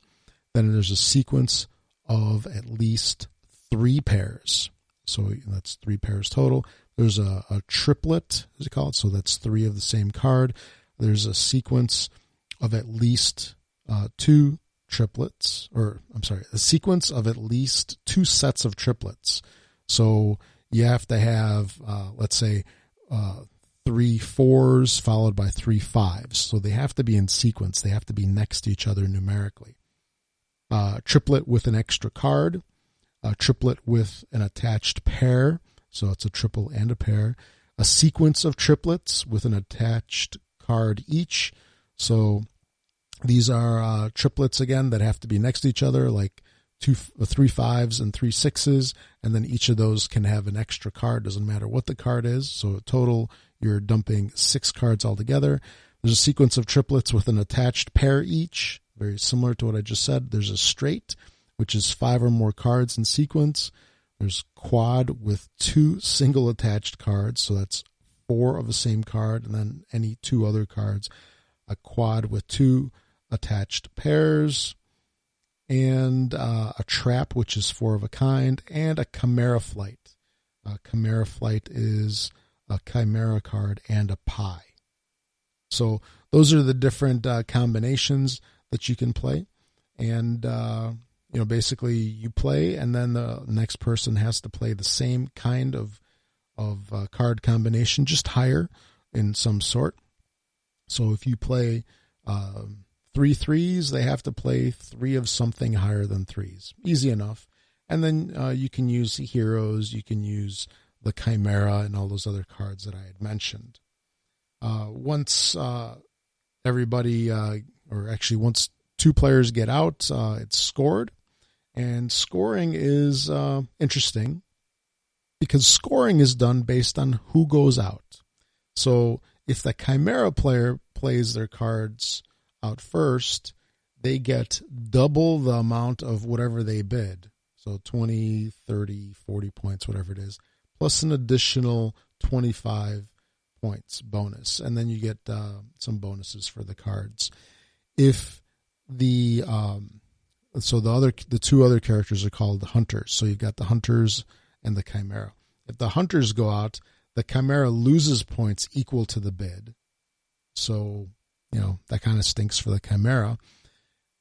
Then there's a sequence of at least 3 pairs. So that's 3 pairs total. There's a triplet, as you call it. So that's 3 of the same card. There's a sequence of at least 2 triplets, a sequence of at least 2 sets of triplets. So you have to have, let's say, 3 4s followed by 3 5s. So they have to be in sequence. They have to be next to each other numerically. Triplet with an extra card. A triplet with an attached pair. So it's a triple and a pair. A sequence of triplets with an attached card each. So these are triplets, again, that have to be next to each other, like 3 5s and 3 6s. And then each of those can have an extra card. Doesn't matter what the card is. So total, you're dumping 6 cards altogether. There's a sequence of triplets with an attached pair each. Very similar to what I just said. There's a straight, which is 5 or more cards in sequence. There's quad with 2 single attached cards. So that's 4 of the same card, and then any 2 other cards. A quad with 2 attached pairs, and a trap, which is 4 of a kind, and a chimera flight. Chimera flight is a chimera card and a pie. So those are the different combinations that you can play. And, basically you play, and then the next person has to play the same kind of card combination, just higher in some sort. So if you play 3 3s, they have to play 3 of something higher than 3s. Easy enough. And then you can use heroes, you can use the chimera and all those other cards that I had mentioned. Once everybody, once 2 players get out, it's scored. And scoring is interesting. because scoring is done based on who goes out. So if the Chimera player plays their cards out first, they get double the amount of whatever they bid. So 20, 30, 40 points, whatever it is, plus an additional 25 points bonus. And then you get some bonuses for the cards. If the two other characters are called the Hunters. So you've got the Hunters and the Chimera. If the Hunters go out, the Chimera loses points equal to the bid. So, that kind of stinks for the Chimera.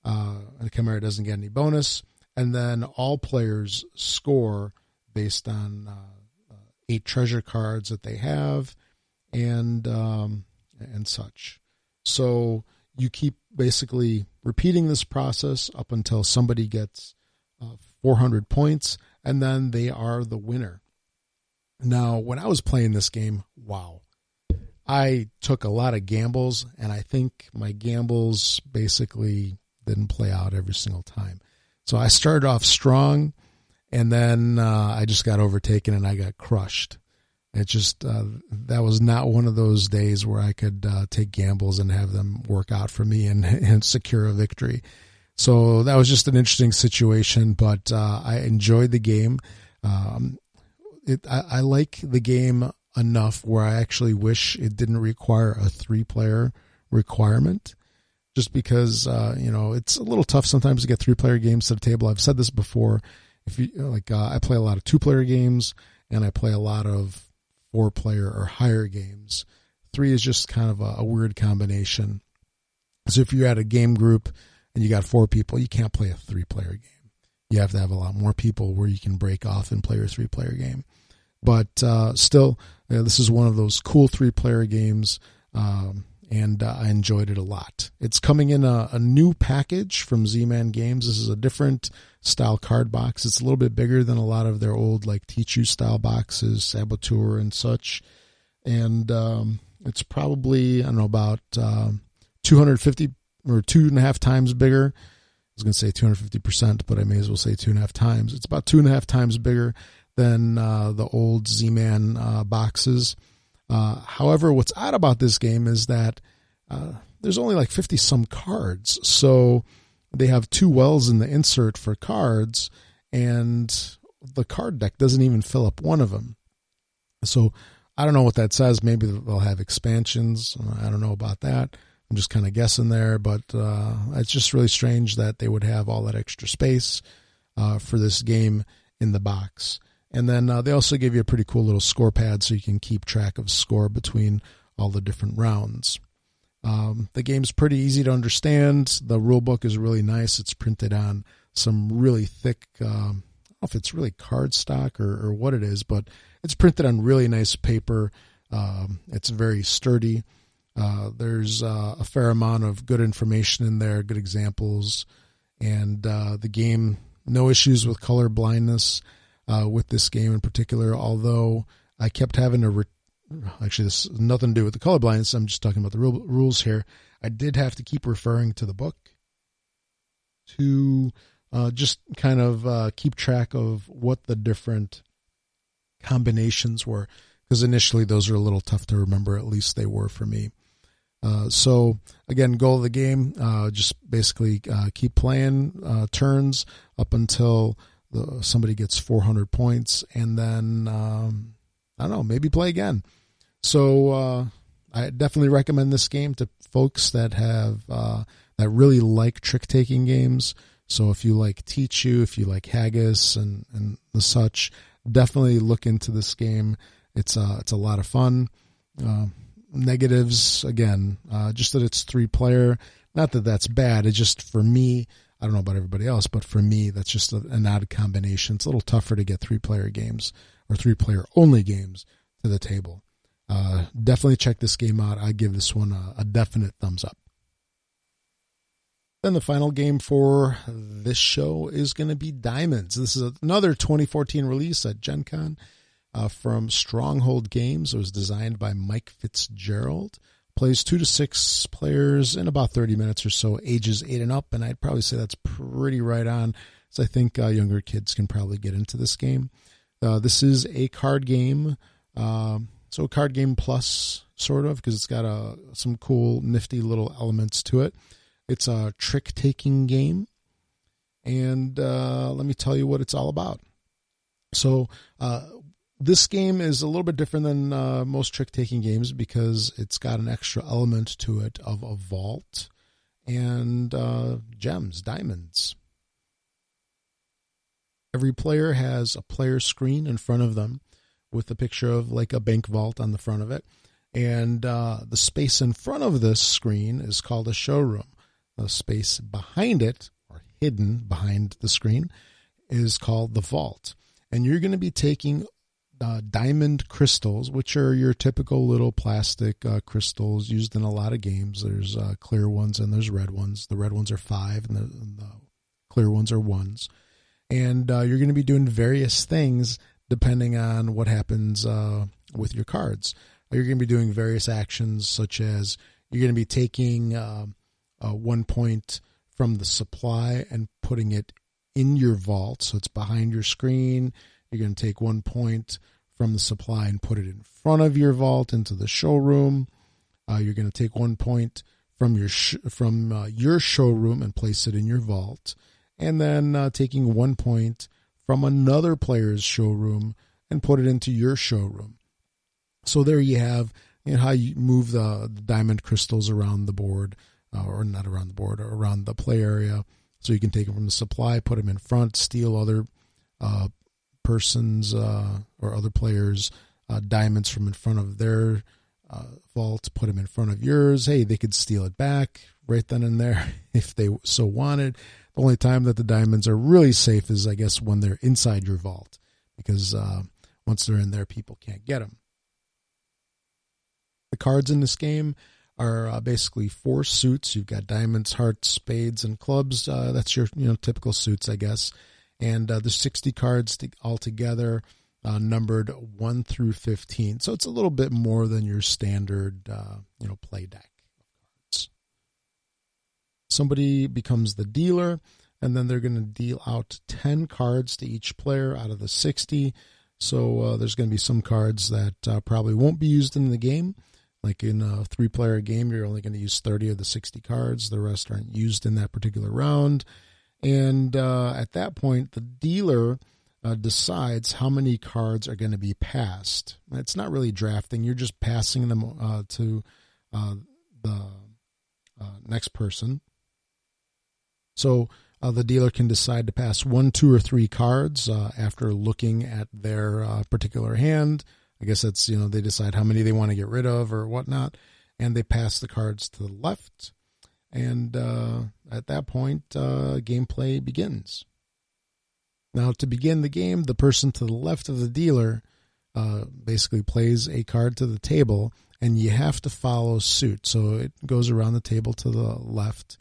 And the Chimera doesn't get any bonus. And then all players score based on 8 treasure cards that they have and such. So you keep basically repeating this process up until somebody gets 400 points, and then they are the winner. Now, when I was playing this game, wow, I took a lot of gambles, and I think my gambles basically didn't play out every single time. So I started off strong, and then I just got overtaken and I got crushed. It just, that was not one of those days where I could take gambles and have them work out for me and secure a victory. So that was just an interesting situation, but I enjoyed the game. I like the game enough where I actually wish it didn't require a 3-player requirement, just because, it's a little tough sometimes to get 3-player games to the table. I've said this before. If you I play a lot of 2-player games and I play a lot of 4-player or higher games. 3 is just kind of a weird combination. So if you're at a game group and you got 4 people, you can't play a 3-player game. You have to have a lot more people where you can break off and play your 3-player game. But still, this is one of those cool 3-player games, and I enjoyed it a lot. It's coming in a new package from Z-Man Games. This is a different style card box. It's a little bit bigger than a lot of their old Teach-You style boxes, Saboteur and such. And it's probably, about 250 or 2.5 times bigger. I was going to say 250%, but I may as well say 2.5 times. It's about 2.5 times bigger than the old Z-Man boxes. However, what's odd about this game is that there's only 50-some cards. So they have 2 wells in the insert for cards, and the card deck doesn't even fill up one of them. So I don't know what that says. Maybe they'll have expansions. I don't know about that. I'm just kind of guessing there, but it's just really strange that they would have all that extra space for this game in the box. And then they also give you a pretty cool little score pad so you can keep track of score between all the different rounds. The game's pretty easy to understand. The rule book is really nice. It's printed on some really thick, I don't know if it's really cardstock or what it is, but it's printed on really nice paper. It's very sturdy. There's a fair amount of good information in there, good examples. And the game, no issues with color blindness. With this game in particular, although I kept having to, actually this has nothing to do with the color blindness, I'm just talking about the rules here. I did have to keep referring to the book to just kind of keep track of what the different combinations were, because initially those are a little tough to remember, at least they were for me. So again, goal of the game, just basically keep playing turns up until somebody gets 400 points, and then I don't know, maybe play again. So I definitely recommend this game to folks that have that really like trick-taking games. So if you like Teach-You, if you like Haggis and the such, definitely look into this game. It's a lot of fun. Negatives, again, just that it's 3-player. Not that that's bad. It's just, for me, I don't know about everybody else, but for me, that's just an odd combination. It's a little tougher to get 3-player games or 3-player only games to the table. Definitely check this game out. I give this one a definite thumbs up. Then the final game for this show is going to be Diamonds. This is another 2014 release at Gen Con from Stronghold Games. It was designed by Mike Fitzgerald. Plays 2 to 6 players in about 30 minutes or so, ages 8 and up, and I'd probably say that's pretty right on. So I think younger kids can probably get into this game. This is a card game, so a card game plus, sort of, because it's got some cool, nifty little elements to it. It's a trick-taking game, and let me tell you what it's all about. So this game is a little bit different than most trick-taking games because it's got an extra element to it of a vault and gems, diamonds. Every player has a player screen in front of them with a picture of like a bank vault on the front of it. And the space in front of this screen is called a showroom. The space behind it, or hidden behind the screen, is called the vault. And you're going to be taking diamond crystals, which are your typical little plastic crystals used in a lot of games. There's clear ones and there's red ones. The red ones are 5 and the clear ones are 1s. And you're going to be doing various things depending on what happens with your cards. You're going to be doing various actions, such as you're going to be taking 1 point from the supply and putting it in your vault, so it's behind your screen. You're going to take 1 point from the supply and put it in front of your vault into the showroom. You're going to take 1 point from your showroom and place it in your vault, and then taking 1 point from another player's showroom and put it into your showroom. So there you have how you move the diamond crystals around the board, or not around the board, or around the play area. So you can take them from the supply, put them in front, steal other persons or other players' diamonds from in front of their vault, put them in front of yours. Hey, they could steal it back right then and there if they so wanted. The only time that the diamonds are really safe is, I guess, when they're inside your vault, because once they're in there, people can't get them. The cards in this game are basically 4 suits. You've got diamonds, hearts, spades, and clubs. That's your typical suits, I guess. And there's 60 cards altogether, numbered 1 through 15. So it's a little bit more than your standard play deck of cards. Somebody becomes the dealer, and then they're going to deal out 10 cards to each player out of the 60. So there's going to be some cards that probably won't be used in the game. Like in a 3-player game, you're only going to use 30 of the 60 cards. The rest aren't used in that particular round. And at that point, the dealer decides how many cards are going to be passed. It's not really drafting. You're just passing them to the next person. So the dealer can decide to pass 1, 2, or 3 cards after looking at their particular hand. I guess that's, they decide how many they want to get rid of or whatnot, and they pass the cards to the left. And at that point, gameplay begins. Now, to begin the game, the person to the left of the dealer basically plays a card to the table, and you have to follow suit. So it goes around the table to the left,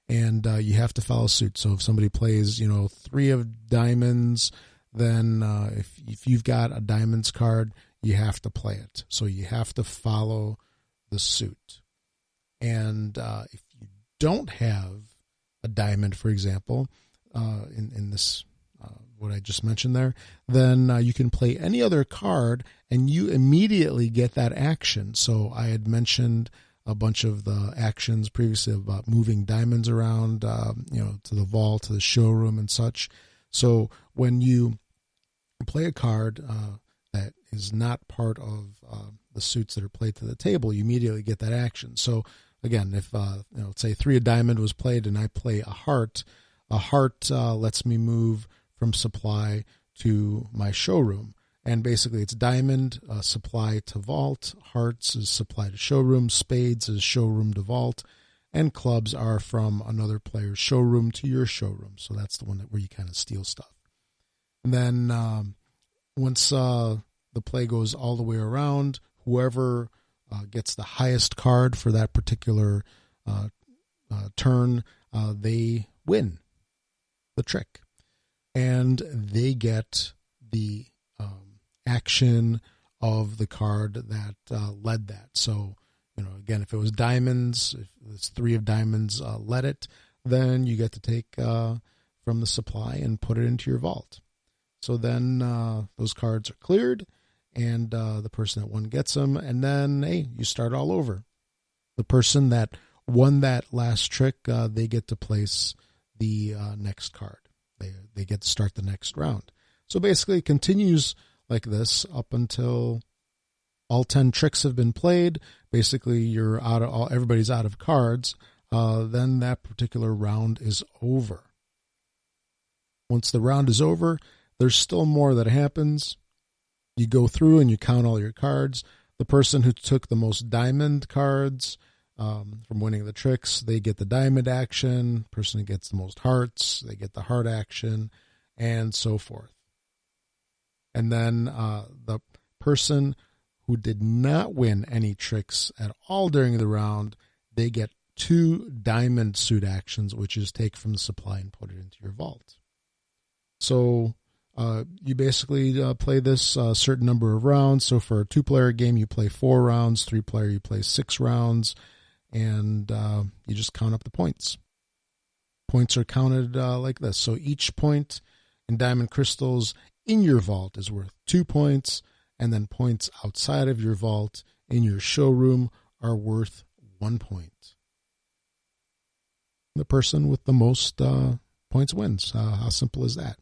and you have to follow suit. So if somebody plays, 3 of diamonds, then if you've got a diamonds card, you have to play it. So you have to follow the suit. And if you don't have a diamond, for example, in this, what I just mentioned there, then you can play any other card and you immediately get that action. So I had mentioned a bunch of the actions previously about moving diamonds around, to the vault, to the showroom and such. So when you play a card that is not part of the suits that are played to the table, you immediately get that action. So again, if say 3 of diamond was played and I play a heart lets me move from supply to my showroom. And basically it's diamond, supply to vault, hearts is supply to showroom, spades is showroom to vault, and clubs are from another player's showroom to your showroom. So that's the one where you kind of steal stuff. And then once the play goes all the way around, whoever gets the highest card for that particular turn, they win the trick. And they get the action of the card that led that. So, again, if it was diamonds, if it's 3 of diamonds led it, then you get to take from the supply and put it into your vault. So then those cards are cleared, and the person that won gets them, and then, hey, you start all over. The person that won that last trick, they get to place the next card. They get to start the next round. So basically it continues like this up until all 10 tricks have been played. Basically you're everybody's out of cards. Then that particular round is over. Once the round is over, there's still more that happens. You go through and you count all your cards. The person who took the most diamond cards from winning the tricks, they get the diamond action. Person who gets the most hearts, they get the heart action, and so forth. And then the person who did not win any tricks at all during the round, they get 2 diamond suit actions, which is take from the supply and put it into your vault. So you basically play this certain number of rounds. So for a 2-player game, you play 4 rounds. 3-player, you play 6 rounds. And you just count up the points. Points are counted like this. So each point in diamond crystals in your vault is worth 2 points. And then points outside of your vault in your showroom are worth 1 point. The person with the most points wins. How simple is that?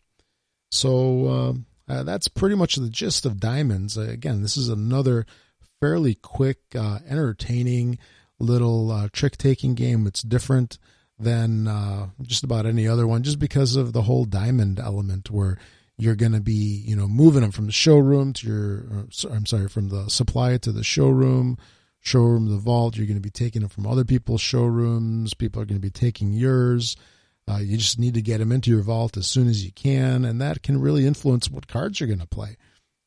So that's pretty much the gist of diamonds. Again, this is another fairly quick, entertaining little trick-taking game. It's different than just about any other one, just because of the whole diamond element, where you're going to be, moving them from the showroom to from the supply to the showroom to the vault. You're going to be taking them from other people's showrooms. People are going to be taking yours. You just need to get them into your vault as soon as you can, and that can really influence what cards you're going to play.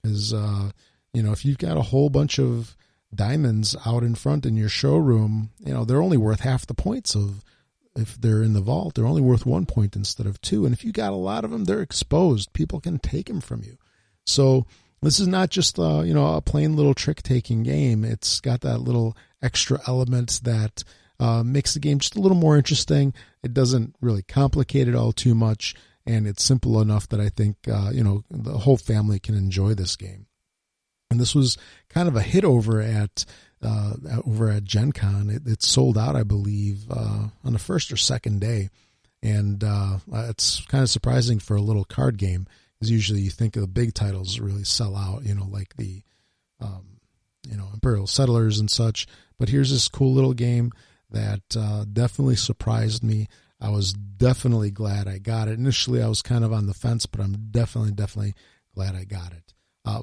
Because, if you've got a whole bunch of diamonds out in front in your showroom, they're only worth half the points of, if they're in the vault, they're only worth 1 point instead of 2. And if you got a lot of them, they're exposed. People can take them from you. So this is not just, a plain little trick-taking game. It's got that little extra element that makes the game just a little more interesting. It doesn't really complicate it all too much, and it's simple enough that I think, the whole family can enjoy this game. And this was kind of a hit over at Gen Con. It sold out, I believe, on the first or second day. And it's kind of surprising for a little card game, because usually you think of the big titles really sell out, like the Imperial Settlers and such. But here's this cool little game that definitely surprised me. I was definitely glad I got it. Initially, I was kind of on the fence, but I'm definitely glad I got it.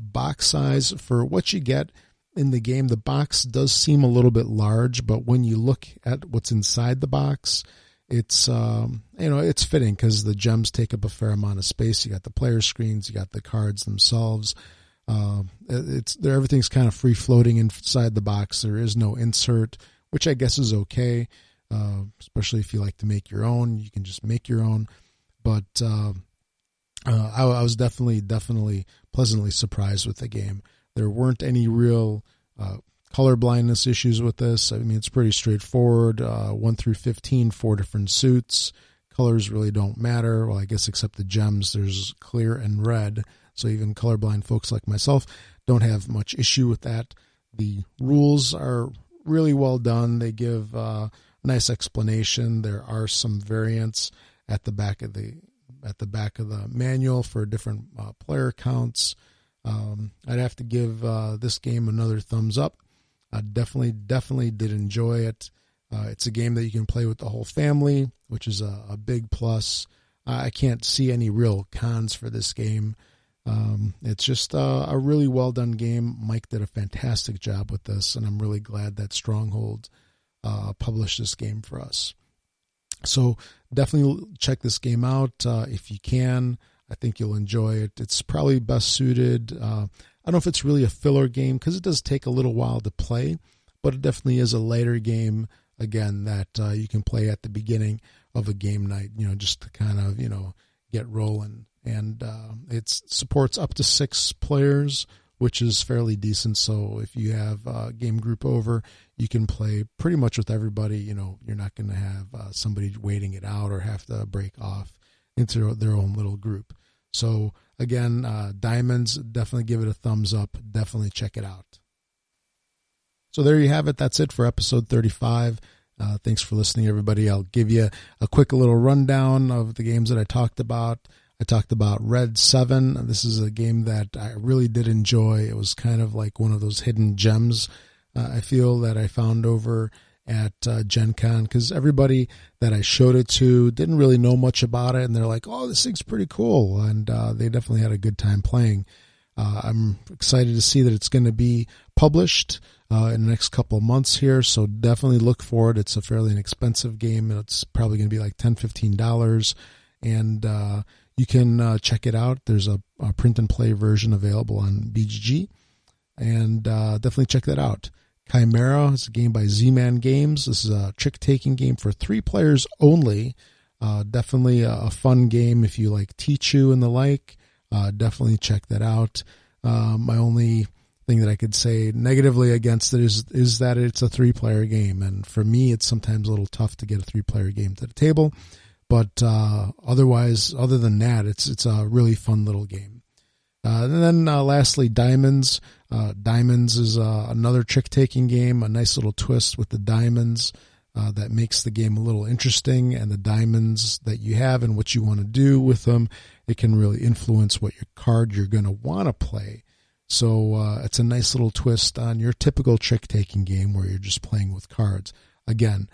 Box size for what you get in the game, the box does seem a little bit large, but when you look at what's inside the box, it's it's fitting, because the gems take up a fair amount of space. You got the player screens, you got the cards themselves. Everything's kind of free floating inside the box. There is no insert, which I guess is okay, especially if you like to make your own. You can just make your own. But I was definitely pleasantly surprised with the game. There weren't any real color blindness issues with this. I mean, it's pretty straightforward. 1 through 15, 4 different suits. Colors really don't matter. Well, I guess except the gems. There's clear and red. So even colorblind folks like myself don't have much issue with that. The rules are really well done. They give a nice explanation. There are some variants at the back of the manual for different player counts. I'd have to give this game another thumbs up. I definitely did enjoy it. It's a game that you can play with the whole family, which is a big plus. I can't see any real cons for this game. It's just a really well done game. Mike did a fantastic job with this, and I'm really glad that Stronghold published this game for us. So definitely check this game out if you can. I think you'll enjoy it. It's probably best suited. I don't know if it's really a filler game, because it does take a little while to play, but it definitely is a later game, again, that you can play at the beginning of a game night, just to kind of, get rolling. And it supports up to 6 players, which is fairly decent. So if you have a game group over, you can play pretty much with everybody. You're not going to have somebody waiting it out or have to break off into their own little group. So again, Diamonds, definitely give it a thumbs up. Definitely check it out. So there you have it. That's it for episode 35. Thanks for listening, everybody. I'll give you a quick little rundown of the games that I talked about. I talked about Red 7. This is a game that I really did enjoy. It was kind of like one of those hidden gems, I feel, that I found over at Gen Con, because everybody that I showed it to didn't really know much about it, and they're like, oh, this thing's pretty cool, and they definitely had a good time playing. I'm excited to see that it's going to be published in the next couple of months here, so definitely look for it. It's a fairly inexpensive game. It's probably going to be like $10, $15, and you can check it out. There's a print and play version available on BGG, and definitely check that out. Chimera is a game by Z-Man Games. This is a trick-taking game for 3 players only. Definitely a fun game if you like Tichu and the like. Definitely check that out. My only thing that I could say negatively against it is that it's a 3-player game, and for me, it's sometimes a little tough to get a 3-player game to the table. But otherwise, other than that, it's a really fun little game. And then lastly, Diamonds. Diamonds is another trick-taking game, a nice little twist with the diamonds that makes the game a little interesting, and the diamonds that you have and what you want to do with them, it can really influence what your card you're going to want to play. So it's a nice little twist on your typical trick-taking game where you're just playing with cards. Again,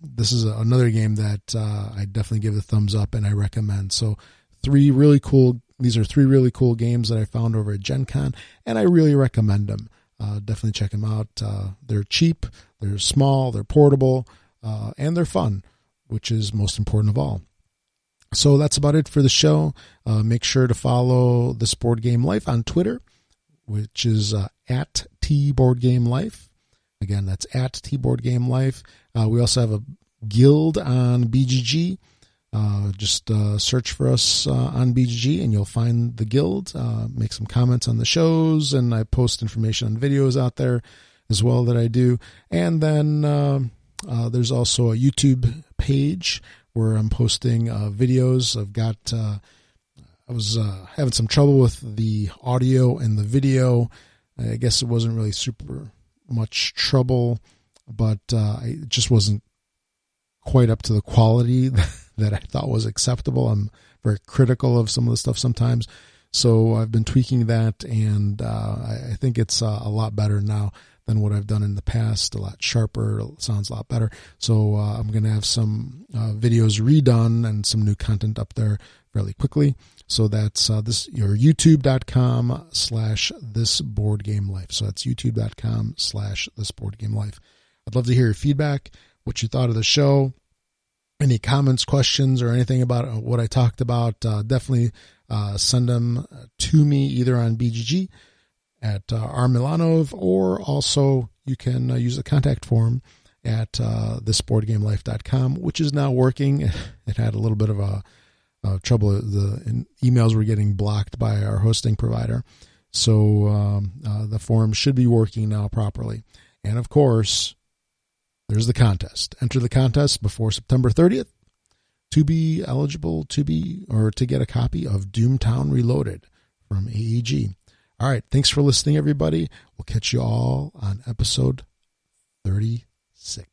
this is another game that I definitely give a thumbs up and I recommend. So these are 3 really cool games that I found over at Gen Con, and I really recommend them. Definitely check them out. They're cheap, they're small, they're portable, and they're fun, which is most important of all. So that's about it for the show. Make sure to follow This Board Game Life on Twitter, which is at TBoardGameLife. Again, that's at TBoardGameLife. We also have a guild on BGG. Just search for us on BGG and you'll find the guild. Make some comments on the shows, and I post information on videos out there as well that I do. And then there's also a YouTube page where I'm posting videos. I was having some trouble with the audio and the video. I guess it wasn't really super much trouble, but it just wasn't quite up to the quality that I thought was acceptable. I'm very critical of some of the stuff sometimes. So I've been tweaking that, and I think it's a lot better now than what I've done in the past. A lot sharper, sounds a lot better. So I'm going to have some videos redone and some new content up there fairly quickly. So that's your youtube.com/thisboardgamelife. So that's youtube.com/thisboardgamelife. I'd love to hear your feedback, what you thought of the show, any comments, questions, or anything about what I talked about. Definitely send them to me either on BGG at rmilanov, or also you can use the contact form at thisboardgamelife.com, which is now working. It had a little bit of a trouble. The emails were getting blocked by our hosting provider. So the form should be working now properly. And of course, there's the contest. Enter the contest before September 30th to be eligible to get a copy of Doomtown Reloaded from AEG. All right. Thanks for listening, everybody. We'll catch you all on episode 36.